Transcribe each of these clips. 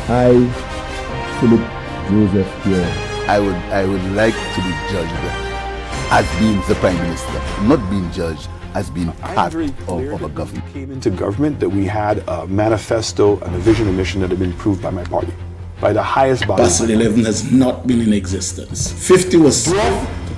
I, Philip Joseph here. I would like to be judged as being the Prime Minister, not being judged as being part of a government. Came into government that we had a manifesto and a vision and mission that had been approved by my party, by the highest body. Basel 11 has not been in existence. 50 was...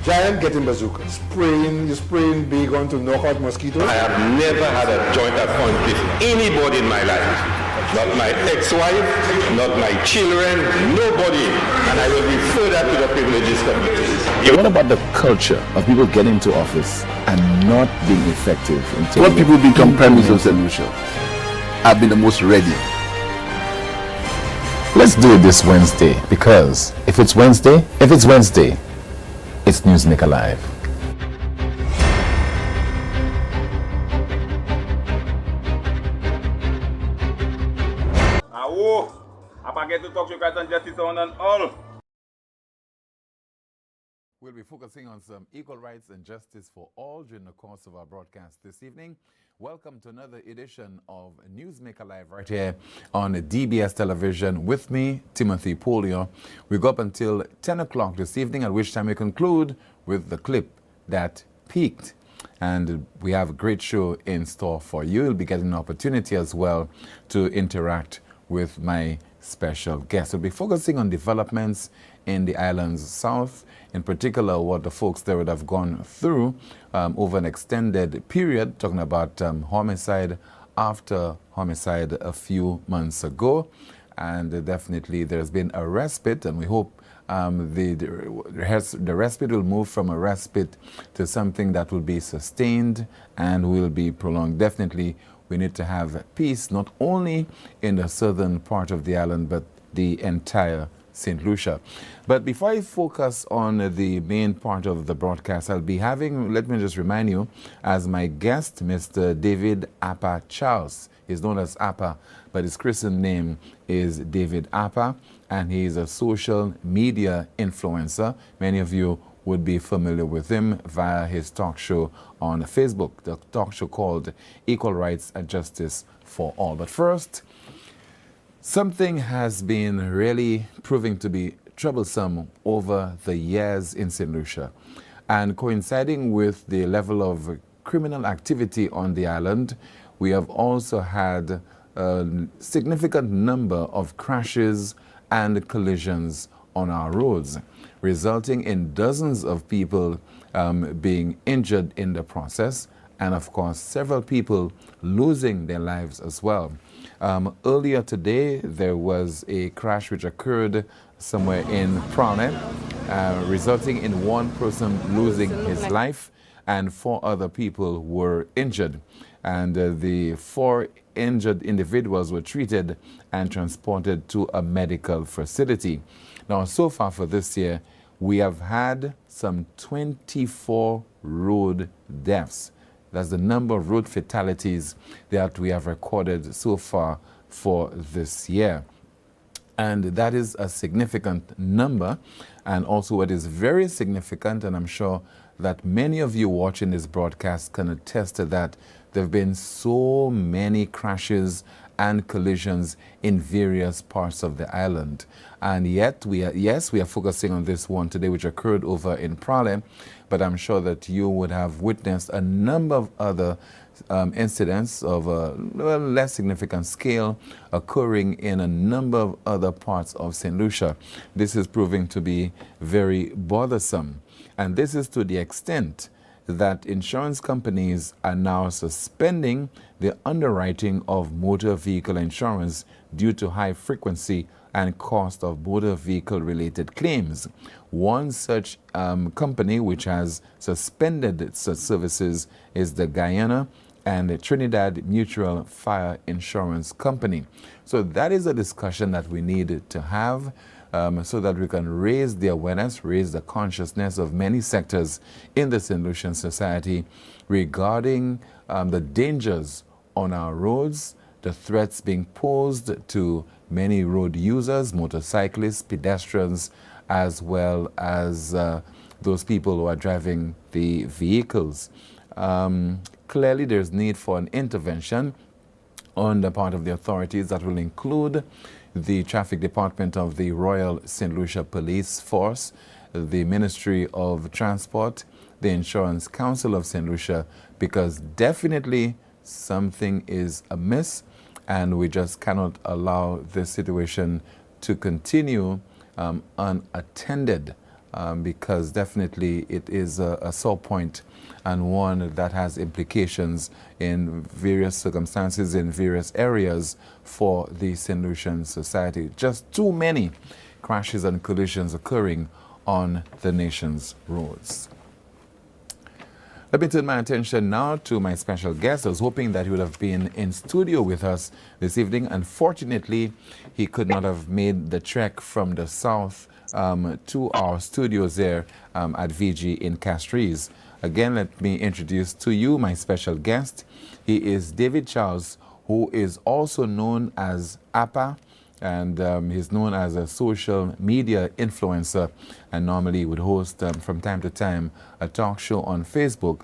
Giant getting bazooka. You spraying big on to knock out mosquitoes. I have never had a joint account with anybody in my life. Not my ex-wife, not my children, nobody. And I will refer that to the Privileges Committee. What about the culture of people getting into office and not being effective? What people become Prime Minister of St. Lucia have been the most ready. Let's do it this Wednesday, because if it's Wednesday, it's NewsMaker Live. We'll be focusing on some equal rights and justice for all during the course of our broadcast this evening. Welcome to another edition of NewsMaker Live right here on DBS Television with me, Timothy Poleon. We go up until 10 o'clock this evening, at which time we conclude with the clip that peaked. And we have a great show in store for you. You'll be getting an opportunity as well to interact with my special guest. We'll be focusing on developments in the island's south, in particular what the folks there would have gone through over an extended period, talking about homicide after homicide a few months ago. And definitely there's been a respite, and we hope the respite will move from a respite to something that will be sustained and will be prolonged. Definitely we need to have peace, not only in the southern part of the island, but the entire St. Lucia. But before I focus on the main part of the broadcast, I'll be having, let me just remind you, as my guest, Mr. David Appa Charles. He's known as Appa, but his christened name is David Appa, and he's a social media influencer. Many of you would be familiar with him via his talk show on Facebook, the talk show called Equal Rights and Justice for All. But first, something has been really proving to be troublesome over the years in St. Lucia, and coinciding with the level of criminal activity on the island, we have also had a significant number of crashes and collisions on our roads, resulting in dozens of people being injured in the process, and of course several people losing their lives as well. Earlier today, there was a crash which occurred somewhere in Poleon, resulting in one person losing his life and 4 other people were injured. And the 4 injured individuals were treated and transported to a medical facility. Now, so far for this year, we have had some 24 road deaths. That's the number of road fatalities that we have recorded so far for this year. And that is a significant number. And also what is very significant, and I'm sure that many of you watching this broadcast can attest to that, there have been so many crashes and collisions in various parts of the island. And yet, we are focusing on this one today, which occurred over in Poleon, but I'm sure that you would have witnessed a number of other incidents of a less significant scale occurring in a number of other parts of St. Lucia. This is proving to be very bothersome. And this is to the extent that insurance companies are now suspending the underwriting of motor vehicle insurance due to high frequency and cost of motor vehicle related claims. One such company which has suspended its services is the Guyana and the Trinidad Mutual Fire Insurance Company. So that is a discussion that we need to have so that we can raise the awareness, raise the consciousness of many sectors in the St. Lucian society regarding the dangers on our roads, the threats being posed to many road users, motorcyclists, pedestrians, as well as those people who are driving the vehicles. Clearly, there's need for an intervention on the part of the authorities that will include the Traffic Department of the Royal St. Lucia Police Force, the Ministry of Transport, the Insurance Council of St. Lucia, because definitely something is amiss and we just cannot allow this situation to continue unattended, because definitely it is a sore point and one that has implications in various circumstances in various areas for the St. Lucian society. Just too many crashes and collisions occurring on the nation's roads. Let me turn my attention now to my special guest. I was hoping that he would have been in studio with us this evening. Unfortunately, he could not have made the trek from the south to our studios there at VG in Castries. Again, let me introduce to you my special guest. He is David Charles, who is also known as APA, and he's known as a social media influencer, and normally would host from time to time a talk show on Facebook,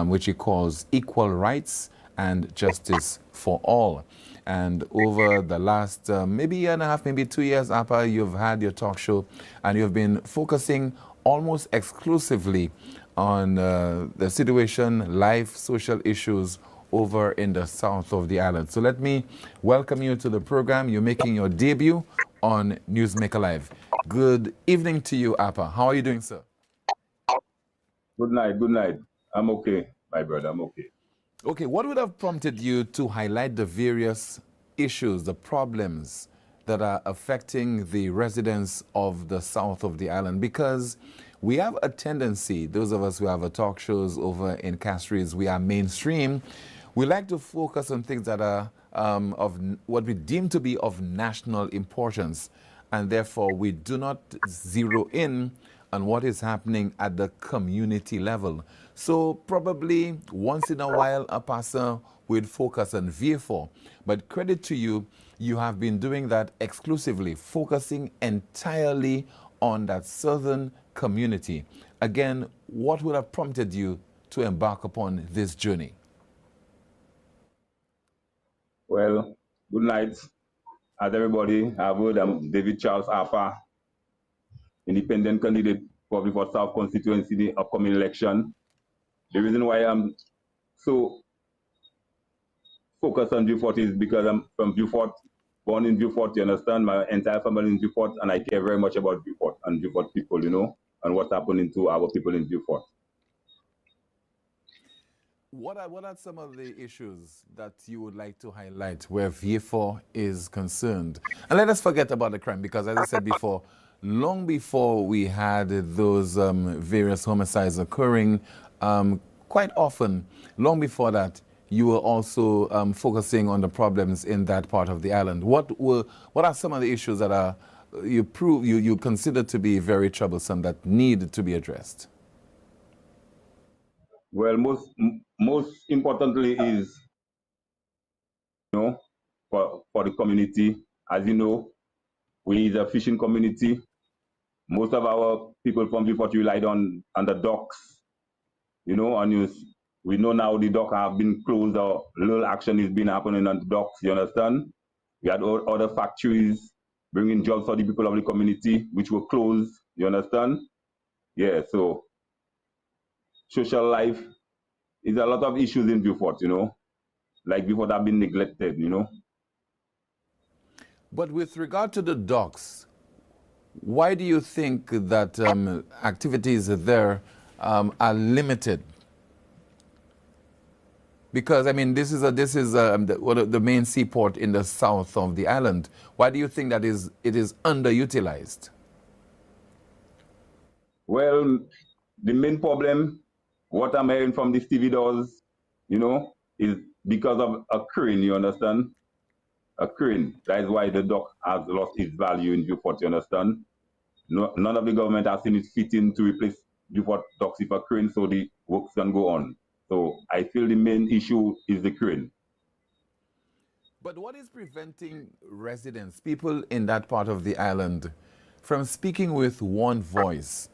which he calls Equal Rights and Justice for All. And over the last maybe year and a half, maybe 2 years, APA, you've had your talk show and you've been focusing almost exclusively on the situation, life, social issues over in the south of the island. So let me welcome you to the program. You're making your debut on NewsMaker Live. Good evening to you, APA. How are you doing, sir? Good night, good night. I'm okay, my brother, I'm okay. Okay, what would have prompted you to highlight the various issues, the problems that are affecting the residents of the south of the island? Because we have a tendency, those of us who have talk shows over in Castries, we are mainstream. We like to focus on things that are of what we deem to be of national importance, and therefore we do not zero in on what is happening at the community level. So probably once in a while a pastor would focus on VA4, but credit to you, you have been doing that exclusively, focusing entirely on that southern community. Again, what would have prompted you to embark upon this journey? Well, good night, as everybody. I've heard I'm David Charles Alpha, independent candidate probably for South constituency in the upcoming election. The reason why I'm so focused on Beaufort is because I'm from Beaufort, born in Beaufort, you understand? My entire family in Beaufort, and I care very much about Beaufort and Beaufort people, you know, and what's happening to our people in Beaufort. What are some of the issues that you would like to highlight where VA4 is concerned? And let us forget about the crime, because as I said before, long before we had those various homicides occurring, quite often, long before that, you were also focusing on the problems in that part of the island. What are some of the issues that are you consider to be very troublesome that need to be addressed? Well, most importantly is, you know, for the community. As you know, we is a fishing community. Most of our people from Beaufort relied on the docks, you know, and we know now the docks have been closed, or little action is been happening on the docks, you understand? We had other factories bringing jobs for the people of the community, which were closed, you understand? Yeah, so social life is a lot of issues in Beaufort, you know, like Beaufort have been neglected, you know. But with regard to the docks, why do you think that activities there are limited? Because I mean, this is one of the main seaport in the south of the island. Why do you think that it is underutilized? Well, the main problem, what I'm hearing from the stevedores, you know, is because of a crane, you understand? A crane. That is why the dock has lost its value in Beaufort, you understand? No, none of the government has seen it fitting to replace Beaufort docks with a crane so the works can go on. So I feel the main issue is the crane. But what is preventing residents, people in that part of the island, from speaking with one voice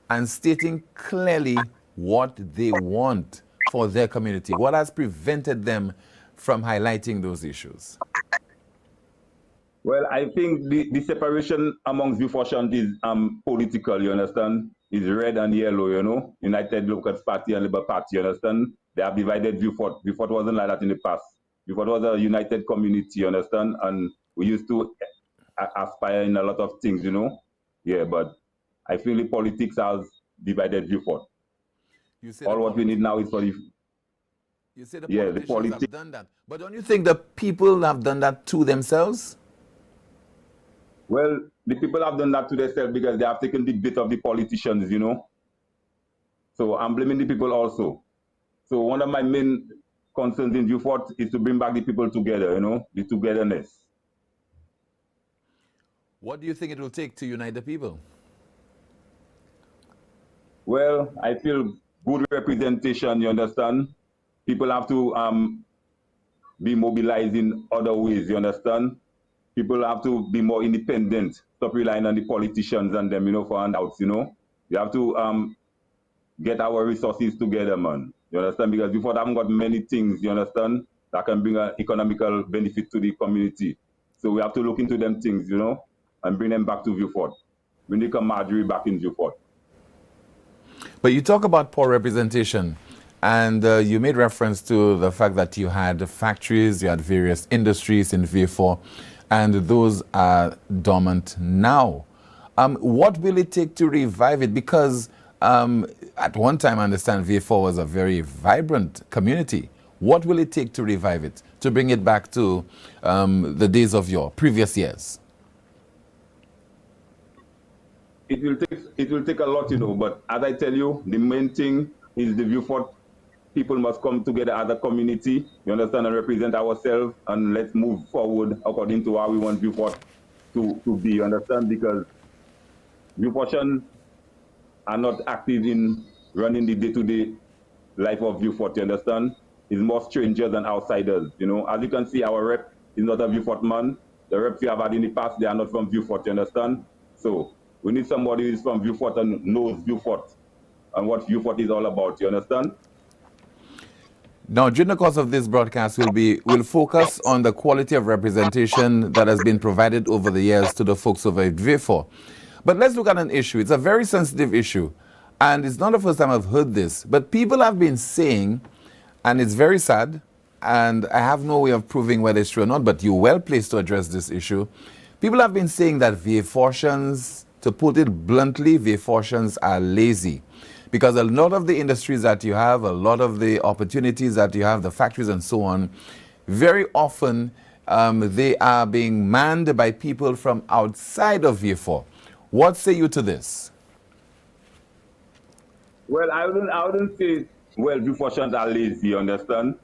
and stating clearly what they want for their community? What has prevented them from highlighting those issues? Well, I think the separation amongst Viewfortians is political, you understand? Is red and yellow, you know? United Locals Party and Labour Party, you understand? They have divided Viewfort. Viewfort wasn't like that in the past. Viewfort was a united community, you understand? And we used to aspire in a lot of things, you know? Yeah, but I feel the politics has divided Viewfort. All what we need now is for the... You say the politicians have done that. But don't you think the people have done that to themselves? Well, the people have done that to themselves because they have taken the bit of the politicians, you know. So I'm blaming the people also. So one of my main concerns in Viewfort is to bring back the people together, you know, the togetherness. What do you think it will take to unite the people? Well, I feel good representation, you understand? People have to be mobilized in other ways, you understand? People have to be more independent, stop relying on the politicians and them, you know, for handouts, you know. You have to get our resources together, man. You understand? Because before that, haven't got many things, you understand, that can bring an economical benefit to the community. So we have to look into them things, you know, and bring them back to Viewfort. We need to Marjorie back in Viewfort. But you talk about poor representation, and you made reference to the fact that you had factories, you had various industries in Viewfort, and those are dormant now. What will it take to revive it? Because at one time, I understand Viewfort was a very vibrant community. What will it take to revive it, to bring it back to the days of your previous years? It will take a lot, you know, but as I tell you, the main thing is the Viewfort people must come together as a community, you understand, and represent ourselves, and let's move forward according to how we want Viewfort to be, you understand, because Viewfortians are not active in running the day-to-day life of Viewfort, you understand? It's more strangers than outsiders, you know. As you can see, our rep is not a Viewfort man. The reps we have had in the past, they are not from Viewfort, you understand? So we need somebody who is from Viewfort and knows Viewfort and what Viewfort is all about, you understand? Now, during the course of this broadcast, we'll focus on the quality of representation that has been provided over the years to the folks over at Viewfort. But let's look at an issue. It's a very sensitive issue, and it's not the first time I've heard this, but people have been saying, and it's very sad, and I have no way of proving whether it's true or not, but you're well placed to address this issue. People have been saying that Viewfortians, to put it bluntly, Viewfortians are lazy. Because a lot of the industries that you have, a lot of the opportunities that you have, the factories and so on, very often they are being manned by people from outside of Viewfort. What say you to this? Well, I wouldn't say, well, Viewfortians are lazy, you understand?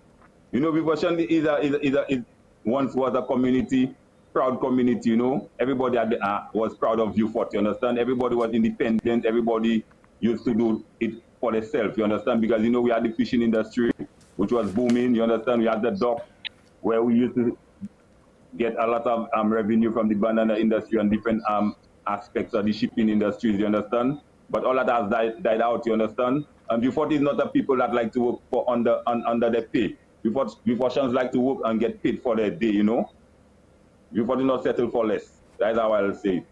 You know, Viewfortians once was a community, proud community, you know? Everybody was proud of Viewfort, you understand? Everybody was independent, everybody used to do it for themselves, you understand? Because, you know, we had the fishing industry, which was booming, you understand? We had the dock, where we used to get a lot of revenue from the banana industry and different aspects of the shipping industries, you understand? But all of that has died out, you understand? And Viewfort is not a people that like to work for under their pay. Viewfortians like to work and get paid for their day, you know? Viewfort is not settle for less. That's how I'll say it.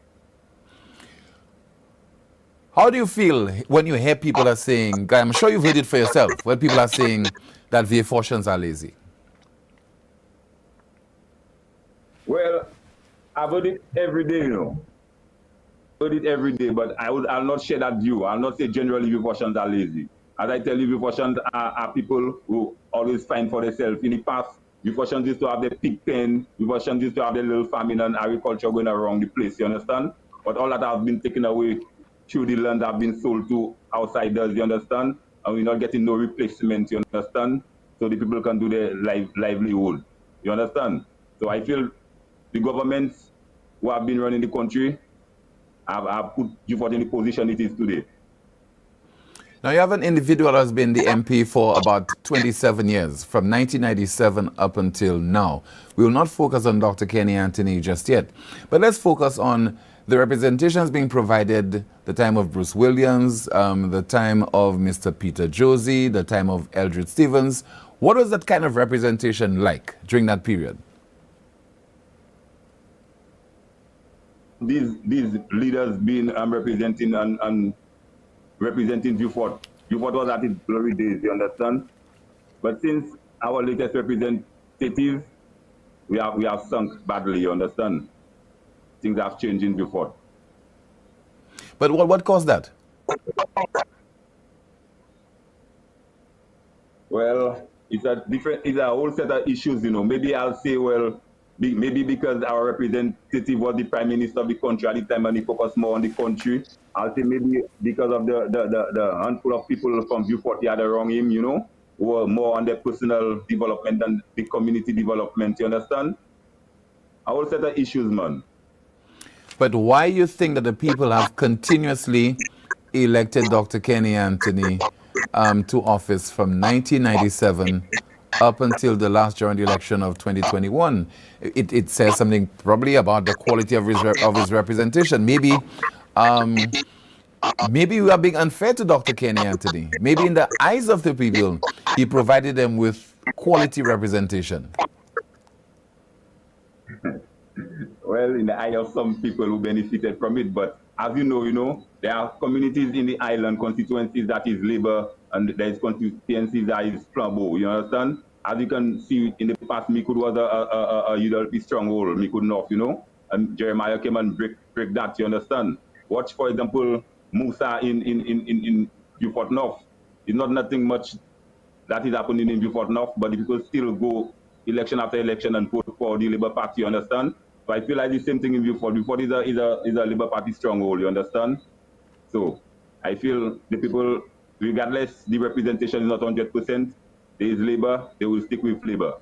How do you feel when you hear people are saying, I'm sure you've heard it for yourself, when people are saying that Viewfortians are lazy? Well, I've heard it every day, you know. Heard it every day, but I'll not share that view. I'll not say generally Viewfortians are lazy. As I tell you, Viewfortians are people who always find for themselves. In the past, Viewfortians used to have their pig pen, Viewfortians used to have their little farming and agriculture going around the place, you understand? But all that has been taken away through the land have been sold to outsiders, you understand? And we're not getting no replacement, you understand? So the people can do their livelihood, you understand? So I feel the governments who have been running the country have put Viewfort in the position it is today. Now, you have an individual who has been the MP for about 27 years, from 1997 up until now. We will not focus on Dr. Kenny Anthony just yet, but let's focus on the representations being provided, the time of Bruce Williams, the time of Mr. Peter Josie, the time of Eldred Stevens. What was that kind of representation like during that period? These leaders being representing and representing Beaufort. Beaufort was at its glory days, you understand? But since our latest representative, we have sunk badly, you understand? Things have changed in Beaufort. But what caused that? Well, it's a whole set of issues, you know. Maybe I'll say, well, maybe because our representative was the prime minister of the country at the time and he focused more on the country. I'll say maybe because of the handful of people from Beaufort he had around him, you know, who were more on their personal development than the community development, you understand? A whole set of issues, man. But why you think that the people have continuously elected Dr. Kenny Anthony to office from 1997 up until the last general election of 2021? It says something probably about the quality of his representation. Maybe maybe we are being unfair to Dr. Kenny Anthony. Maybe in the eyes of the people, he provided them with quality representation. Well, in the eye of some people who benefited from it, but as you know, there are communities in the island constituencies that is Labour, and there is constituencies that is Flambeau. You understand? As you can see in the past, Mikud was a UDLP stronghold, Mikud North, you know, and Jeremiah came and break that. You understand? Watch, for example, Musa in Beaufort North. It's not nothing much that is happening in Beaufort North, but the people still go election after election and vote for the Labour Party. You understand? So I feel like the same thing in Beaufort. Beaufort is a Labour Party stronghold, you understand? So I feel the people, regardless the representation is not 100%, there is Labour, they will stick with Labour.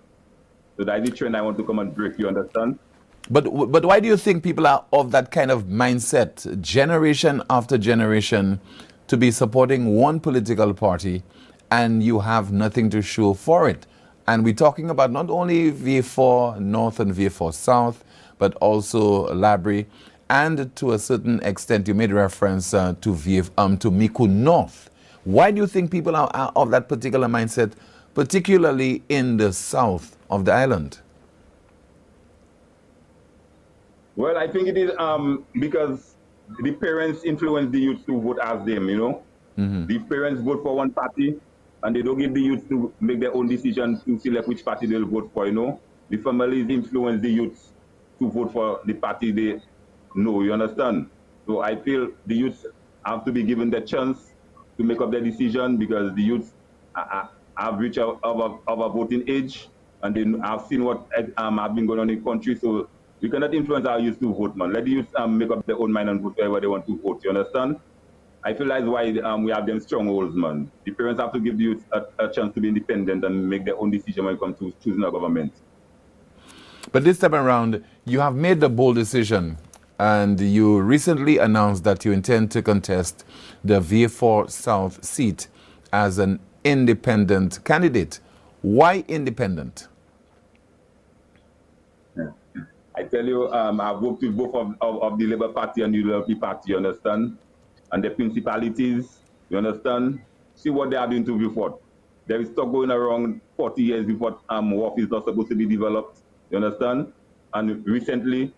So that is the trend I want to come and break, you understand? But why do you think people are of that kind of mindset, generation after generation, to be supporting one political party and you have nothing to show for it? And we're talking about not only VA4 North and VA4 South, but also Labrie, and to a certain extent, you made reference to Miku North. Why do you think people are of that particular mindset, particularly in the south of the island? Well, I think it is because the parents influence the youth to vote as them, you know. Mm-hmm. The parents vote for one party, and they don't give the youth to make their own decision to select which party they'll vote for, you know. The families influence the youth to vote for the party they know, you understand? So I feel the youth have to be given the chance to make up their decision, because the youth have reached of a voting age, and they have seen what have been going on in the country. So we cannot influence our youth to vote, man. Let the youth make up their own mind and vote wherever they want to vote, you understand? I feel that's why we have them strongholds, man. The parents have to give the youth a chance to be independent and make their own decision when it comes to choosing a government. But this time around, you have made the bold decision, and you recently announced that you intend to contest the VA4 South seat as an independent candidate. Why independent? I tell you, I've worked with both of the Labour Party and the UDLP Party, you understand? And the principalities, you understand? See what they are doing to Beaufort. There is talk going around 40 years before WAF is not supposed to be developed. You understand? And recently,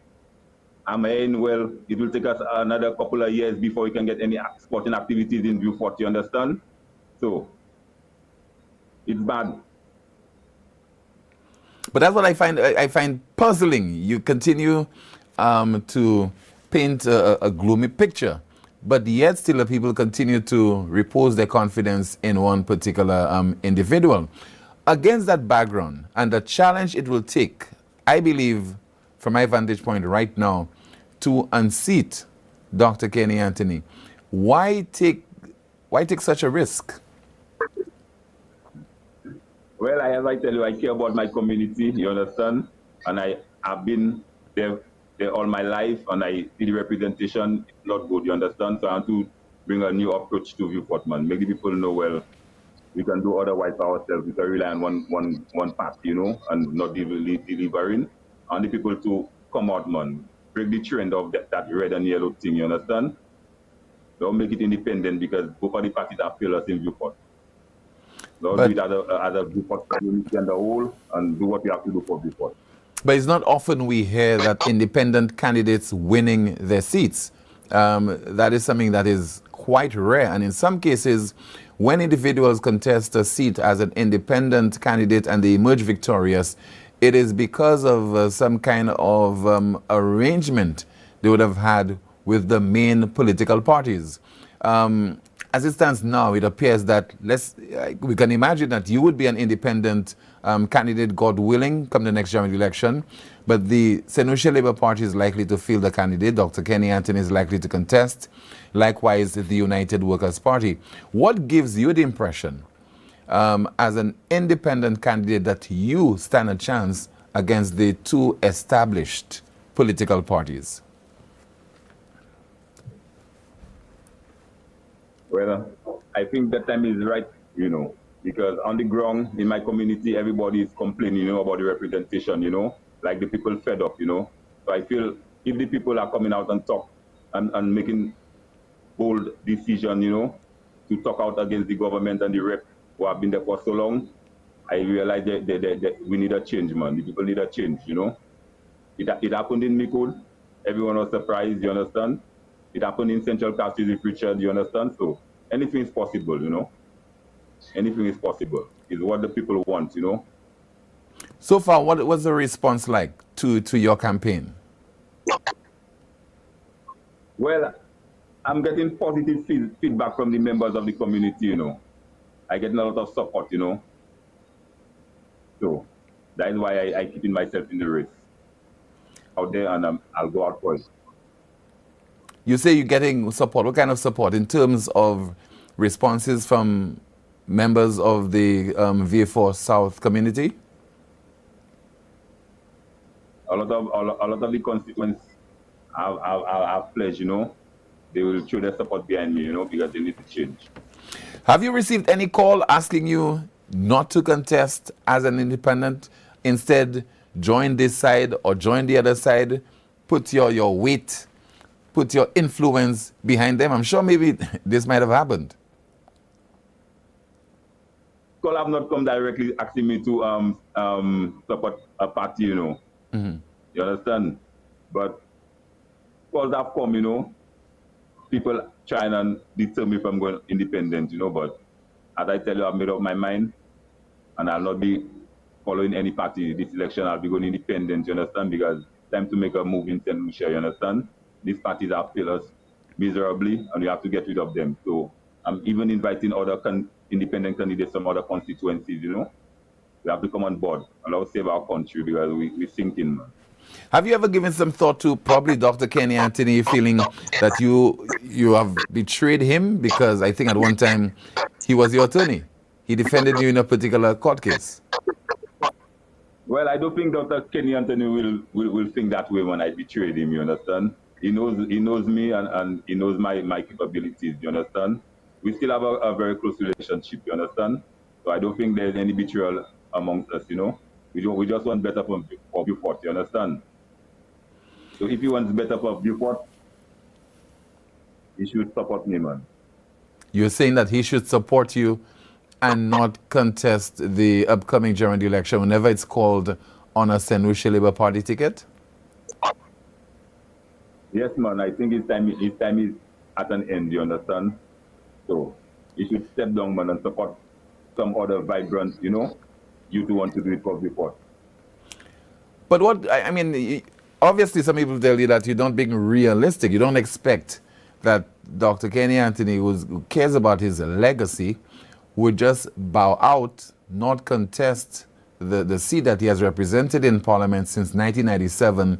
I'm hearing, well, it will take us another couple of years before we can get any sporting activities in Beaufort, you understand? So, it's bad. But that's what I find puzzling. You continue to paint a gloomy picture, but yet still the people continue to repose their confidence in one particular individual. Against that background and the challenge it will take, I believe, from my vantage point right now, to unseat Dr. Kenny Anthony, why take such a risk? Well, as I tell you, I care about my community, you understand? And I have been there all my life, and I see the representation is not good, you understand? So I want to bring a new approach to Beaufort, man. Make the people know, well, we can do otherwise for ourselves. We can rely on one path, you know, and not delivering. And the people to come out, man. Break the trend of that red and yellow thing, you understand? Don't make it independent, because both of the parties have failed us in Beaufort. So do it as a Beaufort community and the whole, and do what you have to do for Beaufort. But it's not often we hear that independent candidates winning their seats. That is something that is quite rare. And in some cases, when individuals contest a seat as an independent candidate and they emerge victorious, it is because of some kind of arrangement they would have had with the main political parties. As it stands now, it appears that we can imagine that you would be an independent candidate, God willing, come the next general election. But the St. Lucia Labour Party is likely to field a candidate. Dr. Kenny Anthony is likely to contest. Likewise, the United Workers' Party. What gives you the impression, as an independent candidate, that you stand a chance against the two established political parties? Well, I think the time is right, because on the ground in my community, everybody is complaining, about the representation, like the people fed up, So I feel if the people are coming out and talk and making bold decision, to talk out against the government and the rep who have been there for so long, I realize that we need a change, man. The people need a change, It happened in Mikul. Everyone was surprised, you understand? It happened in Central Castle with Richard, you understand? So anything is possible, Anything is possible. It's what the people want, So far, what was the response like to your campaign? Well, I'm getting positive feedback from the members of the community, I get a lot of support, So that is why I keep myself in the race out there, and I'll go out for it. You say you're getting support. What kind of support in terms of responses from members of the VA4 South community? A lot of the constituents have pledged, They will show their support behind me, because they need to change. Have you received any call asking you not to contest as an independent? Instead, join this side or join the other side? Put your weight, put your influence behind them. I'm sure maybe this might have happened. Call have not come directly asking me to support a party, Mm-hmm. You understand? But calls have come, People trying and deter me from going independent, But as I tell you, I've made up my mind, and I'll not be following any party this election. I'll be going independent, you understand? Because it's time to make a move in St. Lucia, you understand? These parties have failed us miserably, and we have to get rid of them. So I'm even inviting other independent candidates from other constituencies, We have to come on board and let's save our country, because we're sinking, man. Have you ever given some thought to probably Dr. Kenny Anthony, feeling that you have betrayed him? Because I think at one time he was your attorney. He defended you in a particular court case. Well, I don't think Dr. Kenny Anthony will think that way when I betrayed him, you understand? He knows me and he knows my capabilities, you understand? We still have a very close relationship, you understand? So I don't think there's any betrayal amongst us, We just want better for Beaufort, you understand? So if he wants better for Beaufort, he should support me, man. You're saying that he should support you and not contest the upcoming general election whenever it's called on a St. Lucia Labour Party ticket? Yes, man. I think his time is at an end, you understand? So he should step down, man, and support some other vibrant, you two want to do it for Beaufort. But obviously some people tell you that you're not being realistic. You don't expect that Dr. Kenny Anthony, who cares about his legacy, would just bow out, not contest the seat that he has represented in Parliament since 1997,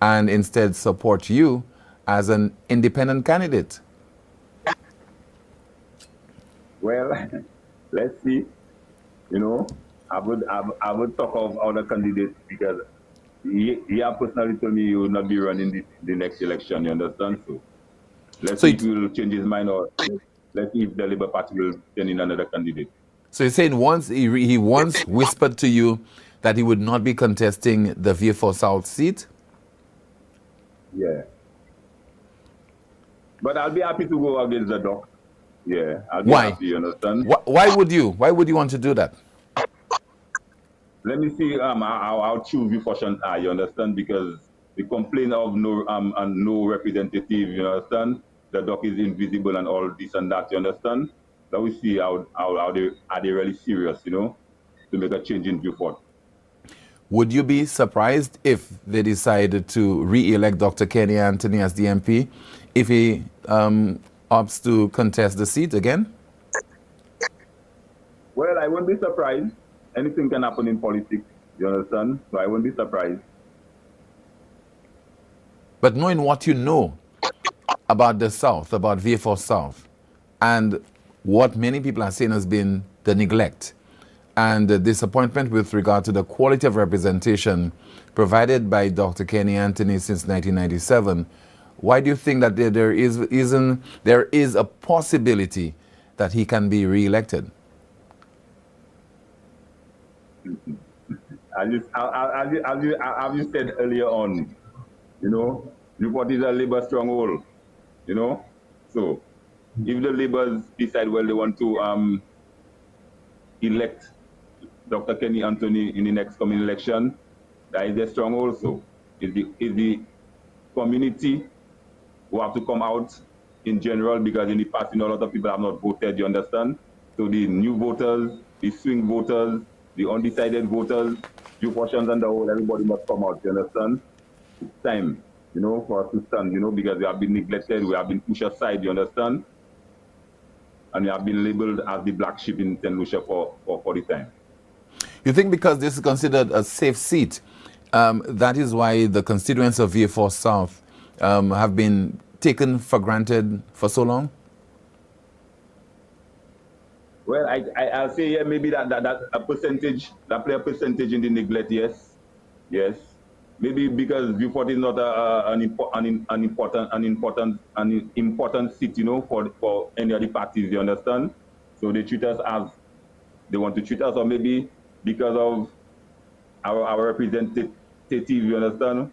and instead support you as an independent candidate. Well, let's see. I would talk of other candidates, because he personally told me he will not be running the next election, you understand? So let's see if he will change his mind, or let's see if the Labour Party will send in another candidate. So you're saying once he once whispered to you that he would not be contesting the VA4 South seat? Yeah. But I'll be happy to go against the doc. Yeah, I'll be Why? happy, you understand? Why would you? Why would you want to do that? Let me see how choose you for are, you understand? Because the complaint of no and no representative, you understand? The doc is invisible and all this and that, you understand? Let we see how they are they really serious, you know, to make a change in Beaufort. Would you be surprised if they decided to re-elect Dr. Kenny Anthony as the MP if he opts to contest the seat again? Well, I won't be surprised. Anything can happen in politics, you understand? So I won't be surprised. But knowing what you know about the South, about VFR South, and what many people are saying has been the neglect and the disappointment with regard to the quality of representation provided by Dr. Kenny Anthony since 1997, why do you think that there is a possibility that he can be re-elected? As you said earlier on, you know, Newport is a labor stronghold, you know. So if the laborers decide, well, they want to elect Dr. Kenny Anthony in the next coming election, that is a stronghold. So is the community who have to come out in general, because in the past, you know, a lot of people have not voted, you understand? So the new voters, the swing voters, the undecided voters, few portions and the whole, everybody must come out, you understand? It's time, you know, for us to stand, you know, because we have been neglected, we have been pushed aside, you understand? And we have been labeled as the black sheep in St. Lucia for the time. You think because this is considered a safe seat, that is why the constituents of VFR South have been taken for granted for so long? Well, I'll say, yeah, maybe that a percentage, that play a percentage in the neglect, yes. Yes. Maybe because Beaufort is not an important seat, you know, for any of the parties, you understand? So they treat us as they want to treat us, or maybe because of our representative, you understand?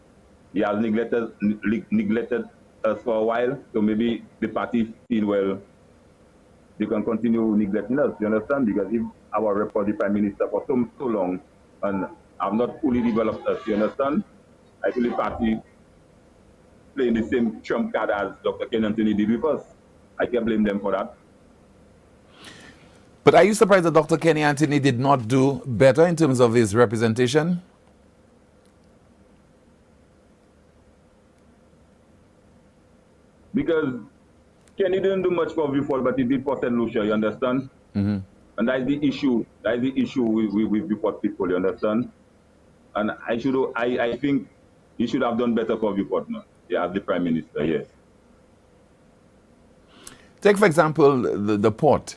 He has neglected us for a while, so maybe the party feel, well, they can continue neglecting us, you understand? Because if our rep for the Prime Minister for so long and have not fully developed us, you understand? I feel the party playing the same trump card as Dr. Ken Anthony did with us. I can't blame them for that. But are you surprised that Dr. Kenny Anthony did not do better in terms of his representation? Because Kenny didn't do much for Beaufort, but he did for St. Lucia, you understand? Mm-hmm. And that is the issue. That is the issue with Beaufort people, you understand? And I think he should have done better for Beaufort now. Yeah, as the Prime Minister, yes. Take, for example, the port.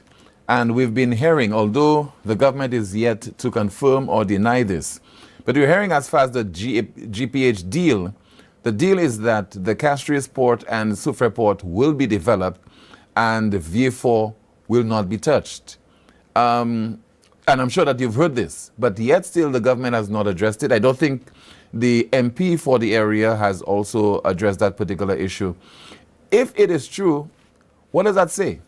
And we've been hearing, although the government is yet to confirm or deny this, but we're hearing as far as the GPH deal, the deal is that the Castries port and Soufrière port will be developed and the VA4 will not be touched. And I'm sure that you've heard this, but yet still the government has not addressed it. I don't think the MP for the area has also addressed that particular issue. If it is true, what does that say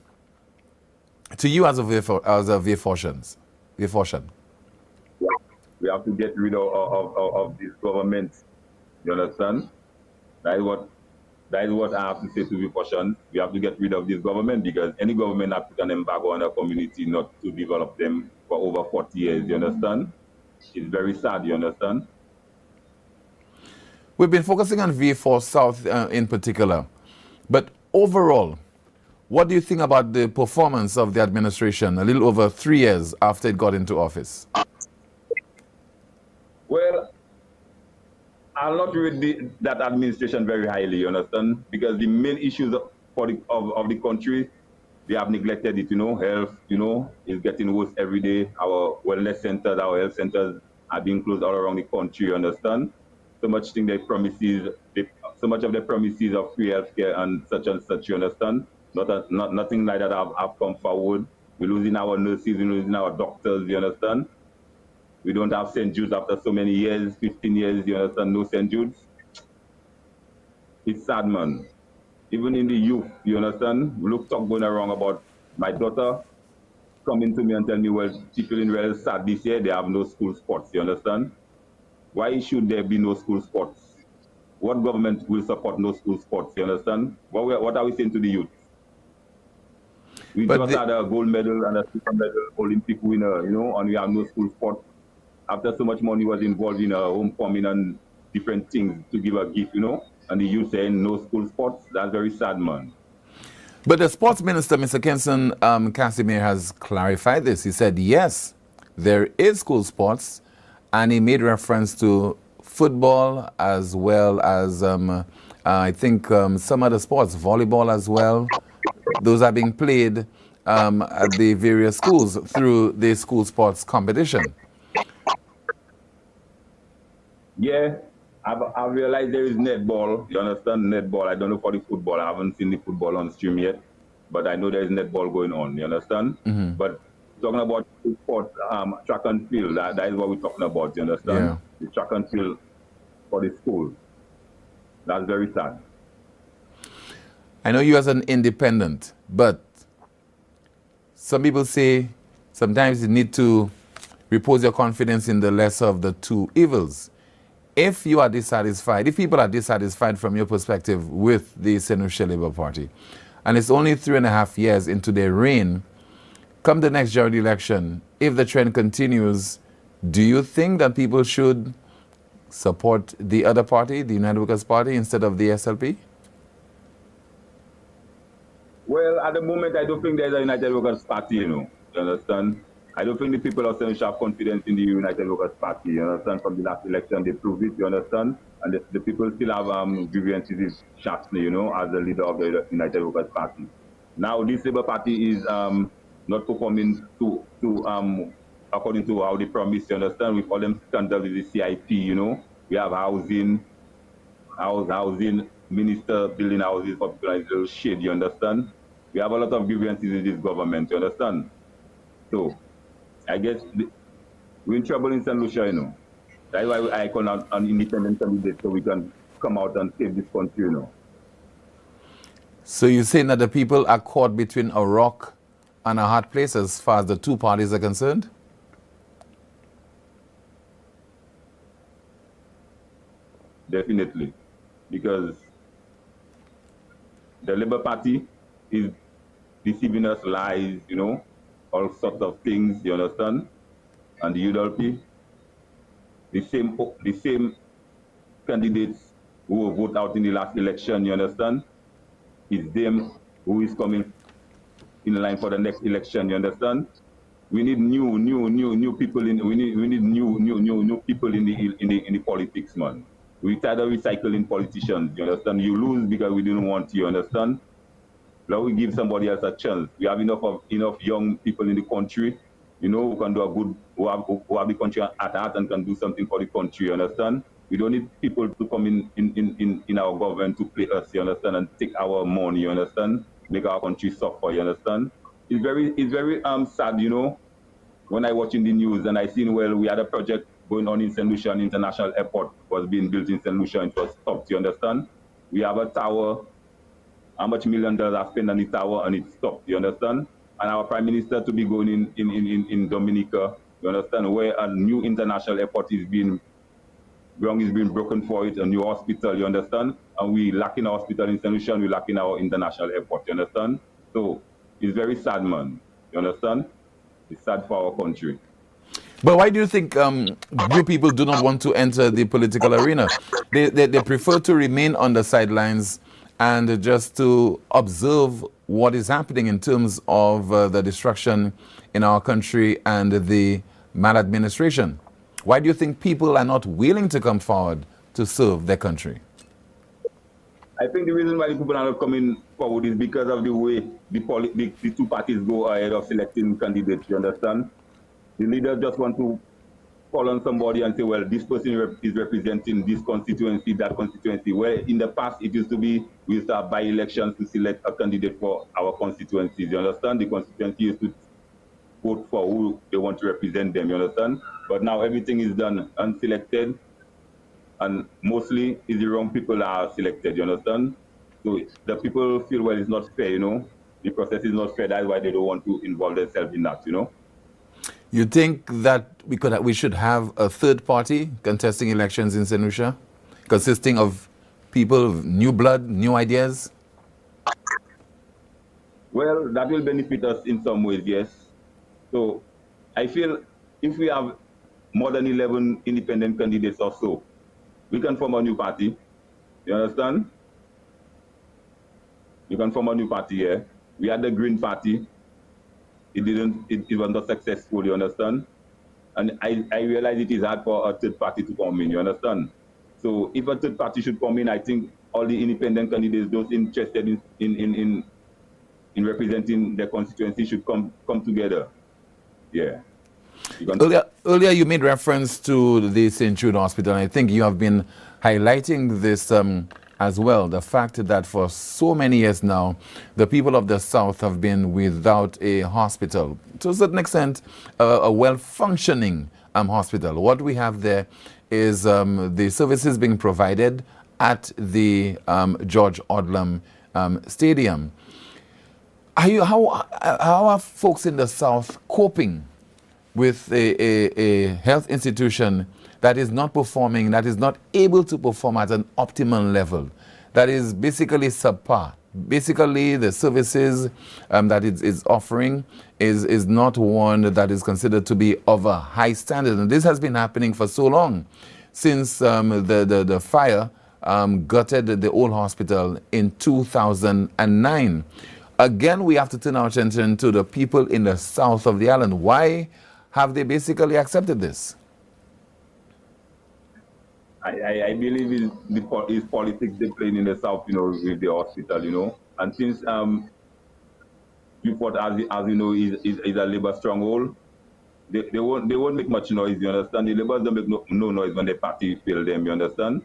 to you as a VFORian? We have to get rid of this government. You understand? That is what I have to say to VFORian. We have to get rid of this government, because any government has put an embargo on a community not to develop them for over 40 years. You understand? It's very sad. You understand? We've been focusing on VFR South in particular, but overall, what do you think about the performance of the administration a little over 3 years after it got into office? Well, I'll not rate that administration very highly, you understand? Because the main issues of the country, they have neglected it, you know. Health, you know, is getting worse every day. Our wellness centers, our health centers are being closed all around the country, you understand? So much of the promises of free healthcare and such, you understand? Nothing like that have come forward. We're losing our nurses, we're losing our doctors, you understand? We don't have St. Jude's after so many years, 15 years, you understand, no St. Jude's. It's sad, man. Even in the youth, you understand? We look talk going around about My daughter coming to me and tell me, well, she feeling well sad this year, they have no school sports, you understand? Why should there be no school sports? What government will support no school sports, you understand? What are we saying to the youth? We But just had a gold medal and a silver medal Olympic winner, and we have no school sports. After so much money was involved in homecoming and different things to give a gift, and the youth saying no school sports, that's very sad, man. But the sports minister, Mr. Kenson Casimir, has clarified this. He said, yes, there is school sports, and he made reference to football as well as, I think, some other sports, volleyball as well. Those are being played at the various schools through the school sports competition. Yeah, I've realized there is netball. You understand netball? I don't know for the football. I haven't seen the football on stream yet, but I know there is netball going on. You understand? But talking about sports, track and field, that is what we're talking about. You understand? Yeah. The track and field for the school. That's very sad. I know you as an independent, but some people say sometimes you need to repose your confidence in the lesser of the two evils. If you are dissatisfied, if people are dissatisfied from your perspective with the St. Lucia Labour Party, and it's only 3.5 years into their reign, come the next general election, if the trend continues, do you think that people should support the other party, the United Workers' Party, instead of the SLP? Well, at the moment, I don't think there's a United Workers' Party, You understand? I don't think the people of St. Lucia have confidence in the United Workers' Party, you understand? From the last election, they proved it, you understand? And the people still have grievances with Shastney, as the leader of the United Workers' Party. Now, this Labour Party is not performing to according to how they promised, you understand? With all them scandals with the CIP, We have housing minister building houses for people like little shade, you understand? We have a lot of grievances in this government, you understand? So, I guess we're in trouble in St. Lucia, That's why I call out an independent candidate so we can come out and save this country, So you're saying that the people are caught between a rock and a hard place as far as the two parties are concerned? Definitely. Because the Labour Party is deceiving us lies, all sorts of things, you understand? And the UDLP, the same candidates who will vote out in the last election, you understand? Is them who is coming in line for the next election, you understand? We need new people in new people in the politics, man. We tired of recycling politicians, you understand? You lose because we didn't want you, understand? Now we give somebody else a chance. We have enough young people in the country, who can do who have the country at heart and can do something for the country, you understand? We don't need people to come in our government to play us, you understand, and take our money, you understand? Make our country suffer, you understand? It's very sad, when I watch in the news and I seen, well, we had a project going on in St. Lucia, an international airport was being built in St. Lucia and it was stopped, you understand? We have a tower, how much $1 million are spent on the tower and it stopped, you understand? And our Prime Minister to be going in Dominica, you understand, where a new international airport is being, ground is being broken for it, a new hospital, you understand? And we lacking our hospital in St. Lucia and we lacking our international airport, you understand? So it's very sad, man, you understand? It's sad for our country. But why do you think you people do not want to enter the political arena? They prefer to remain on the sidelines and just to observe what is happening in terms of the destruction in our country and the maladministration. Why do you think people are not willing to come forward to serve their country? I think the reason why the people are not coming forward is because of the way the two parties go ahead of selecting candidates, you understand? The leaders just want to call on somebody and say, well, this person is representing this constituency, that constituency. Where in the past, it used to be, we used to have by-elections to select a candidate for our constituencies, you understand? The constituency used to vote for who they want to represent them, you understand? But now everything is done unselected, and mostly is the wrong people that are selected, you understand? So the people feel, well, it's not fair, the process is not fair. That's why they don't want to involve themselves in that, you know. You think that we should have a third party contesting elections in St. Lucia, consisting of people, new blood, new ideas? Well, that will benefit us in some ways, yes. So I feel if we have more than 11 independent candidates or so, we can form a new party. You understand? You can form a new party here. We had the Green Party. It was not successful, you understand? And I realize it is hard for a third party to come in, you understand? So if a third party should come in, I think all the independent candidates, those interested in representing their constituency should come together. Yeah. Earlier you made reference to the St. Jude Hospital, and I think you have been highlighting this as well, the fact that for so many years now, the people of the South have been without a hospital. To a certain extent, a well-functioning hospital. What we have there is the services being provided at the George Odlum Stadium. How are folks in the South coping with a health institution that is not performing, that is not able to perform at an optimal level, that is basically subpar? Basically, the services that it is offering is not one that is considered to be of a high standard. And this has been happening for so long, since the fire gutted the old hospital in 2009. Again, we have to turn our attention to the people in the south of the island. Why have they basically accepted this? I believe it's politics they play in the south, you know, with the hospital, you know. And since Newport, as you know, is a labor stronghold, they won't make much noise, you understand? The laborers don't make no noise when the party fail them, you understand?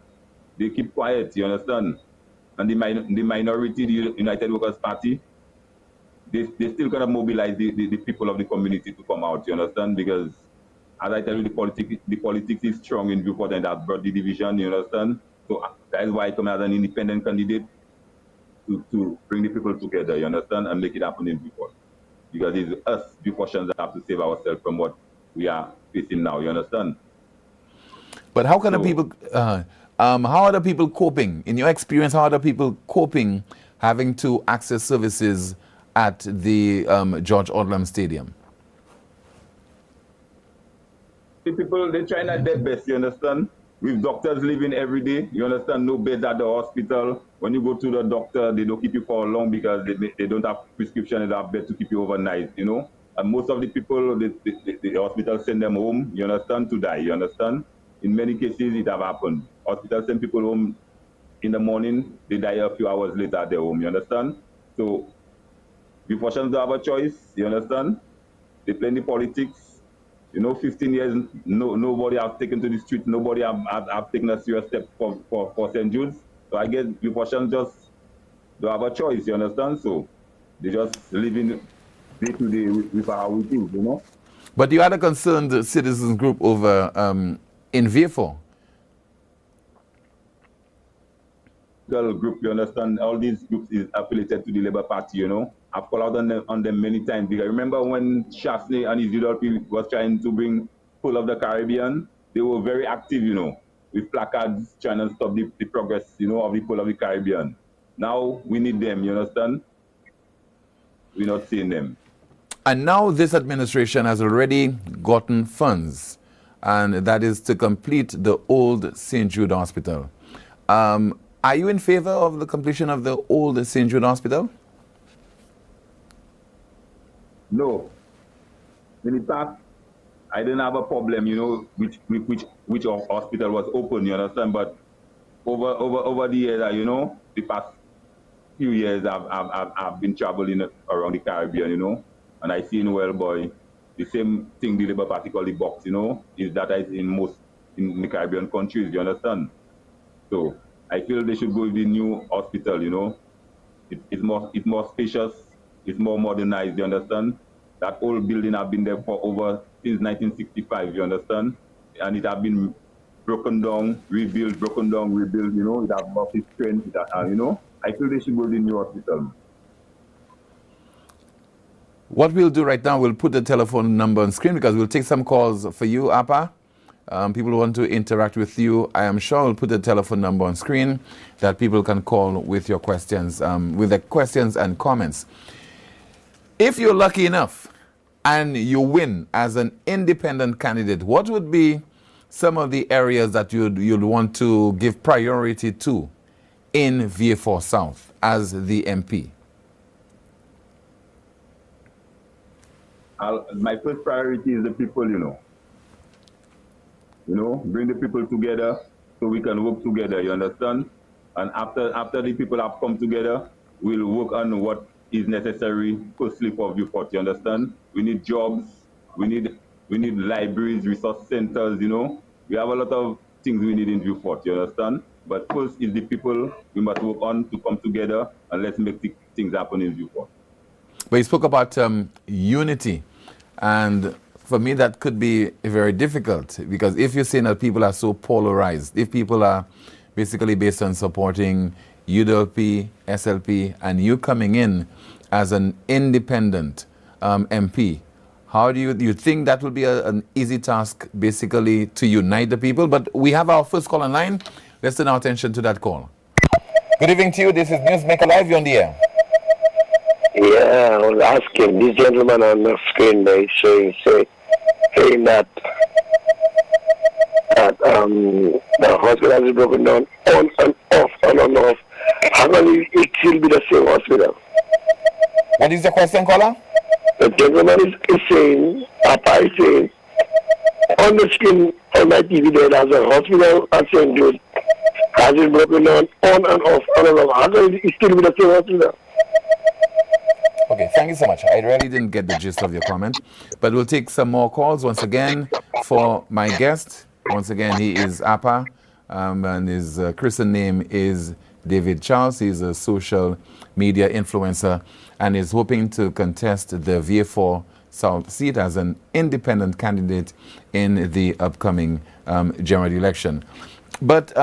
They keep quiet, you understand? And the minority, the United Workers' Party, they still kind of mobilize the people of the community to come out, you understand? Because as I tell you, the politics is strong in Newport, and that brought the division, you understand? So that is why I come as an independent candidate to bring the people together, you understand, and make it happen in Newport. Because it's us, Newportians, that have to save ourselves from what we are facing now, you understand? But how can the people, how are the people coping? In your experience, how are the people coping having to access services at the George Odlum Stadium? The people, they're trying at their best, you understand? With doctors living every day, you understand, no beds at the hospital. When you go to the doctor, they don't keep you for long because they don't have prescription and have bed to keep you overnight, you know? And most of the people, the hospital send them home, you understand, to die, you understand? In many cases, it have happened. Hospital send people home in the morning, they die a few hours later at their home, you understand? So, the Newportians don't have a choice, you understand? They play in the politics. You know, 15 years, nobody has taken to the street, nobody have taken a serious step for St. Jude's. So I guess the Newportians just don't have a choice, you understand? So they just live in day to day with our routines, you know? But you had a concerned citizens group over in Vieux Group, you understand? All these groups is affiliated to the Labour Party, you know? I've called out on them many times. Because remember when Shafney and his UDLP was trying to bring Pull of the Caribbean? They were very active, you know, with placards trying to stop the progress, you know, of the Pull of the Caribbean. Now we need them, you understand? We're not seeing them. And now this administration has already gotten funds, and that is to complete the old St. Jude Hospital. Are you in favor of the completion of the old St. Jude Hospital? No. In the past, I didn't have a problem, you know, which hospital was open, you understand? But over the years, you know, the past few years, I've been traveling around the Caribbean, you know, and I see in Wellboy, the same thing the Labour Party call the box, you know, is that is in the Caribbean countries, you understand? So I feel they should go with the new hospital, you know. It's more spacious, it's more modernized, you understand? That old building have been there for since 1965, you understand? And it have been broken down, rebuilt, you know, it have more strength, you know? I feel they should go to the new hospital. What we'll do right now, we'll put the telephone number on screen because we'll take some calls for you, Apa. People want to interact with you. I am sure we'll put the telephone number on screen that people can call with your questions, with the questions and comments. If you're lucky enough and you win as an independent candidate, what would be some of the areas that you'd want to give priority to in VA4 South as the MP? My first priority is the people, bring the people together so we can work together, you understand? And after the people have come together, we'll work on what is necessary, firstly for Viewport, you understand? We need jobs, we need libraries, resource centers, We have a lot of things we need in Viewport, you understand? But first is the people we must work on to come together and let's make things happen in Viewport. But you spoke about unity, and for me that could be very difficult because if you're saying that people are so polarized, if people are basically based on supporting UWP, SLP, and you coming in as an independent MP, how do you think that will be an easy task basically to unite the people? But we have our first call online. Let's turn our attention to that call. Good evening to you. This is NewsMaker Live. You're on the air. Yeah, I was asking this gentleman on the screen there, saying that the hospital is broken down on and off, on and off. How can it still be the same hospital? What is the question, caller? The gentleman is saying, Papa is saying, on the screen on my TV there, there's a hospital at St. Jude. Has it broken down on and off, on and off? How can it still be the same hospital? Okay, thank you so much. I really didn't get the gist of your comment, but we'll take some more calls once again for my guest. Once again, he is Apa, and his Christian name is David Charles. He's a social media influencer and is hoping to contest the VA4 South seat as an independent candidate in the upcoming general election. But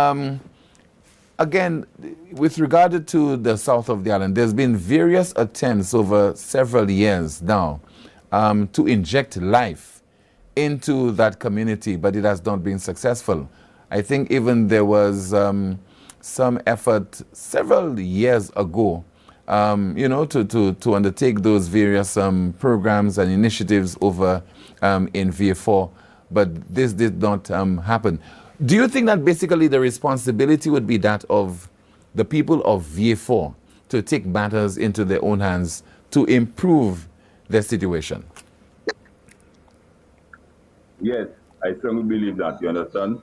again, with regard to the south of the island, there's been various attempts over several years now to inject life into that community, but it has not been successful. I think even there was some effort several years ago, to undertake those various programs and initiatives over in VA4, but this did not happen. Do you think that basically the responsibility would be that of the people of VA4 to take matters into their own hands to improve their situation? Yes, I strongly believe that, you understand?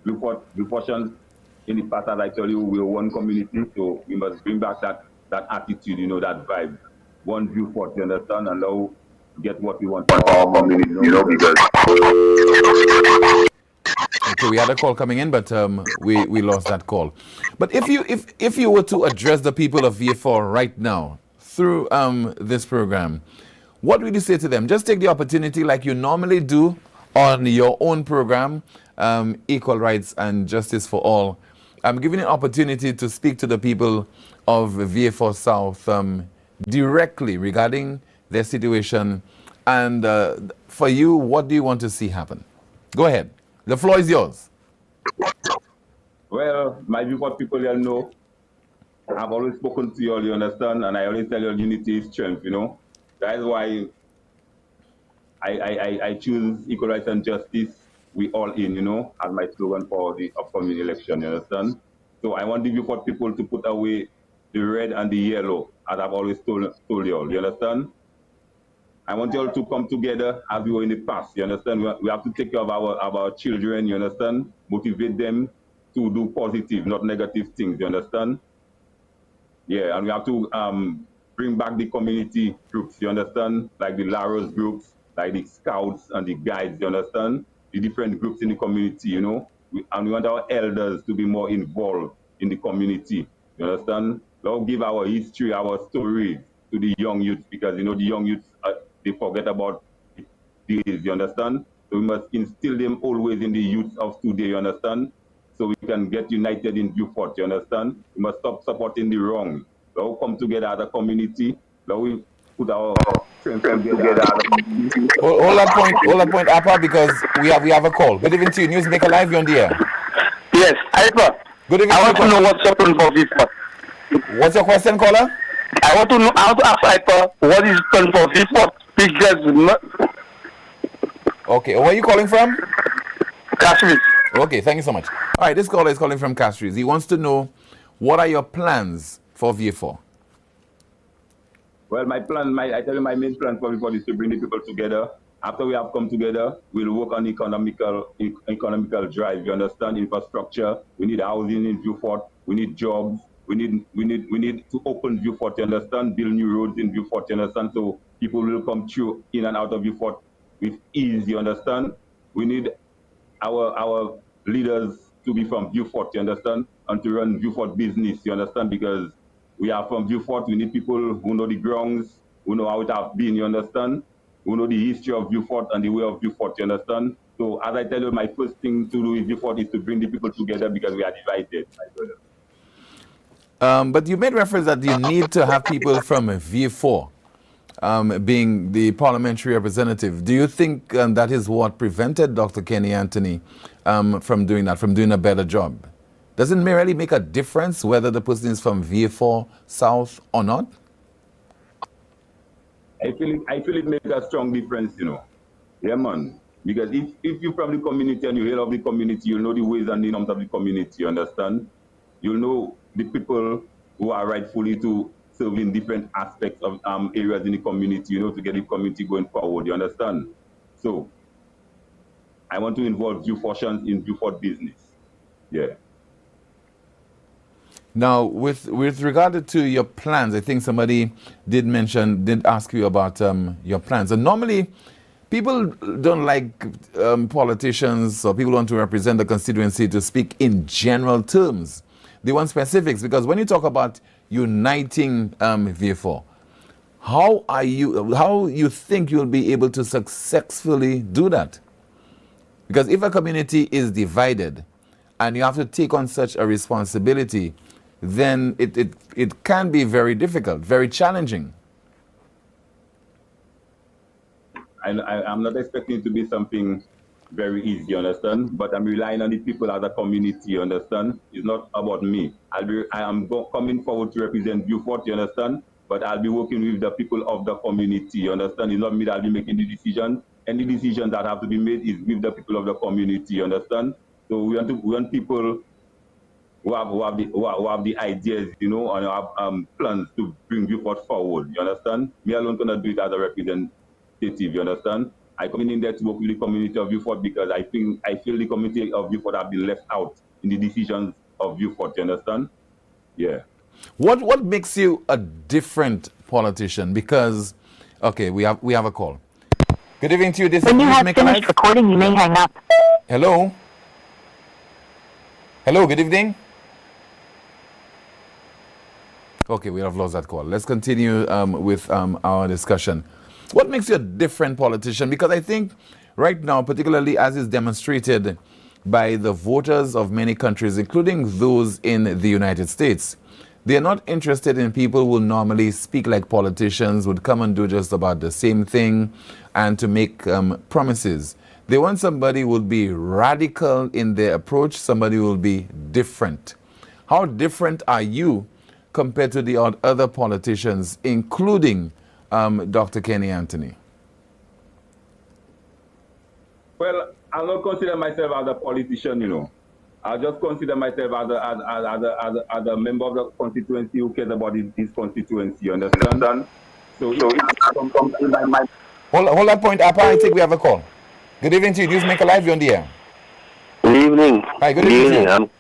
Viewportians in the past, as I tell you, we're one community, so we must bring back that attitude, that vibe. One Viewport, you understand? And now get what we want for our community, because... Okay, we had a call coming in, but we lost that call. But if you were to address the people of VA4 right now through this program, what would you say to them? Just take the opportunity like you normally do on your own program, Equal Rights and Justice for All. I'm giving you an opportunity to speak to the people of VA4 South directly regarding their situation. And for you, what do you want to see happen? Go ahead. The floor is yours. Well, my Viewport people, you know, I've always spoken to you all, you understand, and I always tell you unity is strength, That is why I choose equal rights and justice, we all in, as my slogan for the upcoming election, you understand? So I want the Viewport people to put away the red and the yellow, as I've always told you all, you understand? I want you all to come together as we were in the past, you understand? We have to take care of our children, you understand? Motivate them to do positive, not negative things, you understand? Yeah, and we have to bring back the community groups, you understand? Like the Laros groups, like the Scouts and the Guides, you understand? The different groups in the community, and we want our elders to be more involved in the community, you understand? Let's give our history, our story to the young youth, because, the young youth, they forget about this, you understand? So we must instill them always in the youth of today, you understand? So we can get united in Viewport, you understand? We must stop supporting the wrong. Let's come together as a community. Let's put our strength together. Hold that point, Appa, because we have a call. Good evening to you, NewsMaker Live, you're on the air. Yes, Hyper. Good evening. I want to know what's happened for VFOT. What's your question, caller? I want to know how to ask Hyper what is done for VFOT. Because Okay, where are you calling from? Castries. Okay, thank you so much. All right, this caller is calling from Castries. He wants to know, what are your plans for VA4? Well, I tell you my main plan for VA4 is to bring the people together. After we have come together, we'll work on economical drive. You understand? Infrastructure. We need housing in Vieux-Fort. We need jobs. We need to open Vieux-Fort. You understand? Build new roads in Vieux-Fort. You understand? So people will come through in and out of Vieux-Fort with ease. You understand? We need our leaders to be from Vieux-Fort. You understand? And to run Vieux-Fort business. You understand? Because we are from Vieux-Fort. We need people who know the grounds, who know how it has been. You understand? Who know the history of Vieux-Fort and the way of Vieux-Fort, you understand? So as I tell you, my first thing to do with Vieux-Fort is to bring the people together because we are divided, my brother. But you made reference that you need to have people from VA4 being the parliamentary representative. Do you think that is what prevented Dr. Kenny Anthony from doing that, from doing a better job? Does it really make a difference whether the person is from VA4 South or not? I feel it makes a strong difference, you know. Yeah, man. Because if you're from the community and you hear of the community, you'll know the ways and the norms of the community, you understand? You'll know the people who are rightfully to serve in different aspects of areas in the community, you know, to get the community going forward, you understand? So, I want to involve Vieux-Fortians in Vieux-Fort business. Yeah. Now, with regard to your plans, I think somebody did ask you about your plans. And normally, people don't like politicians or people who want to represent the constituency to speak in general terms. They want specifics, because when you talk about uniting VA4, how you think you'll be able to successfully do that? Because if a community is divided and you have to take on such a responsibility, then it can be very difficult, very challenging. I'm not expecting it to be something very easy, you understand? But I'm relying on the people as a community, you understand? It's not about me. I am coming forward to represent Vieux-Fort, you understand? But I'll be working with the people of the community, you understand? It's not me that'll be making the decision. Any decision that have to be made is with the people of the community, you understand? So we want people who have the ideas, you know, and have plans to bring Vieux-Fort forward, you understand? Me alone cannot do it as a representative, you understand? I come in there to work with the community of Vieux-Fort because I feel the community of Vieux-Fort have been left out in the decisions of Vieux-Fort, you understand? Yeah. What makes you a different politician? Because, okay, we have a call. Good evening to you. This when is you have NewsMaker finished Live. recording, you may hang up. Hello. Hello, good evening. Okay, we have lost that call. Let's continue with our discussion. What makes you a different politician? Because I think right now, particularly as is demonstrated by the voters of many countries, including those in the United States, they are not interested in people who normally speak like politicians, would come and do just about the same thing, and to make promises. They want somebody who will be radical in their approach, somebody who will be different. How different are you compared to the other politicians, including Dr. Kenny Anthony? Well, I'll not consider myself as a politician, you know. I'll just consider myself as a member of the constituency who cares about his constituency, you understand? So Hold that point, Appa. I think we have a call. Good evening to you. NewsMaker Live, you're on the air. Good evening. Hi, good evening.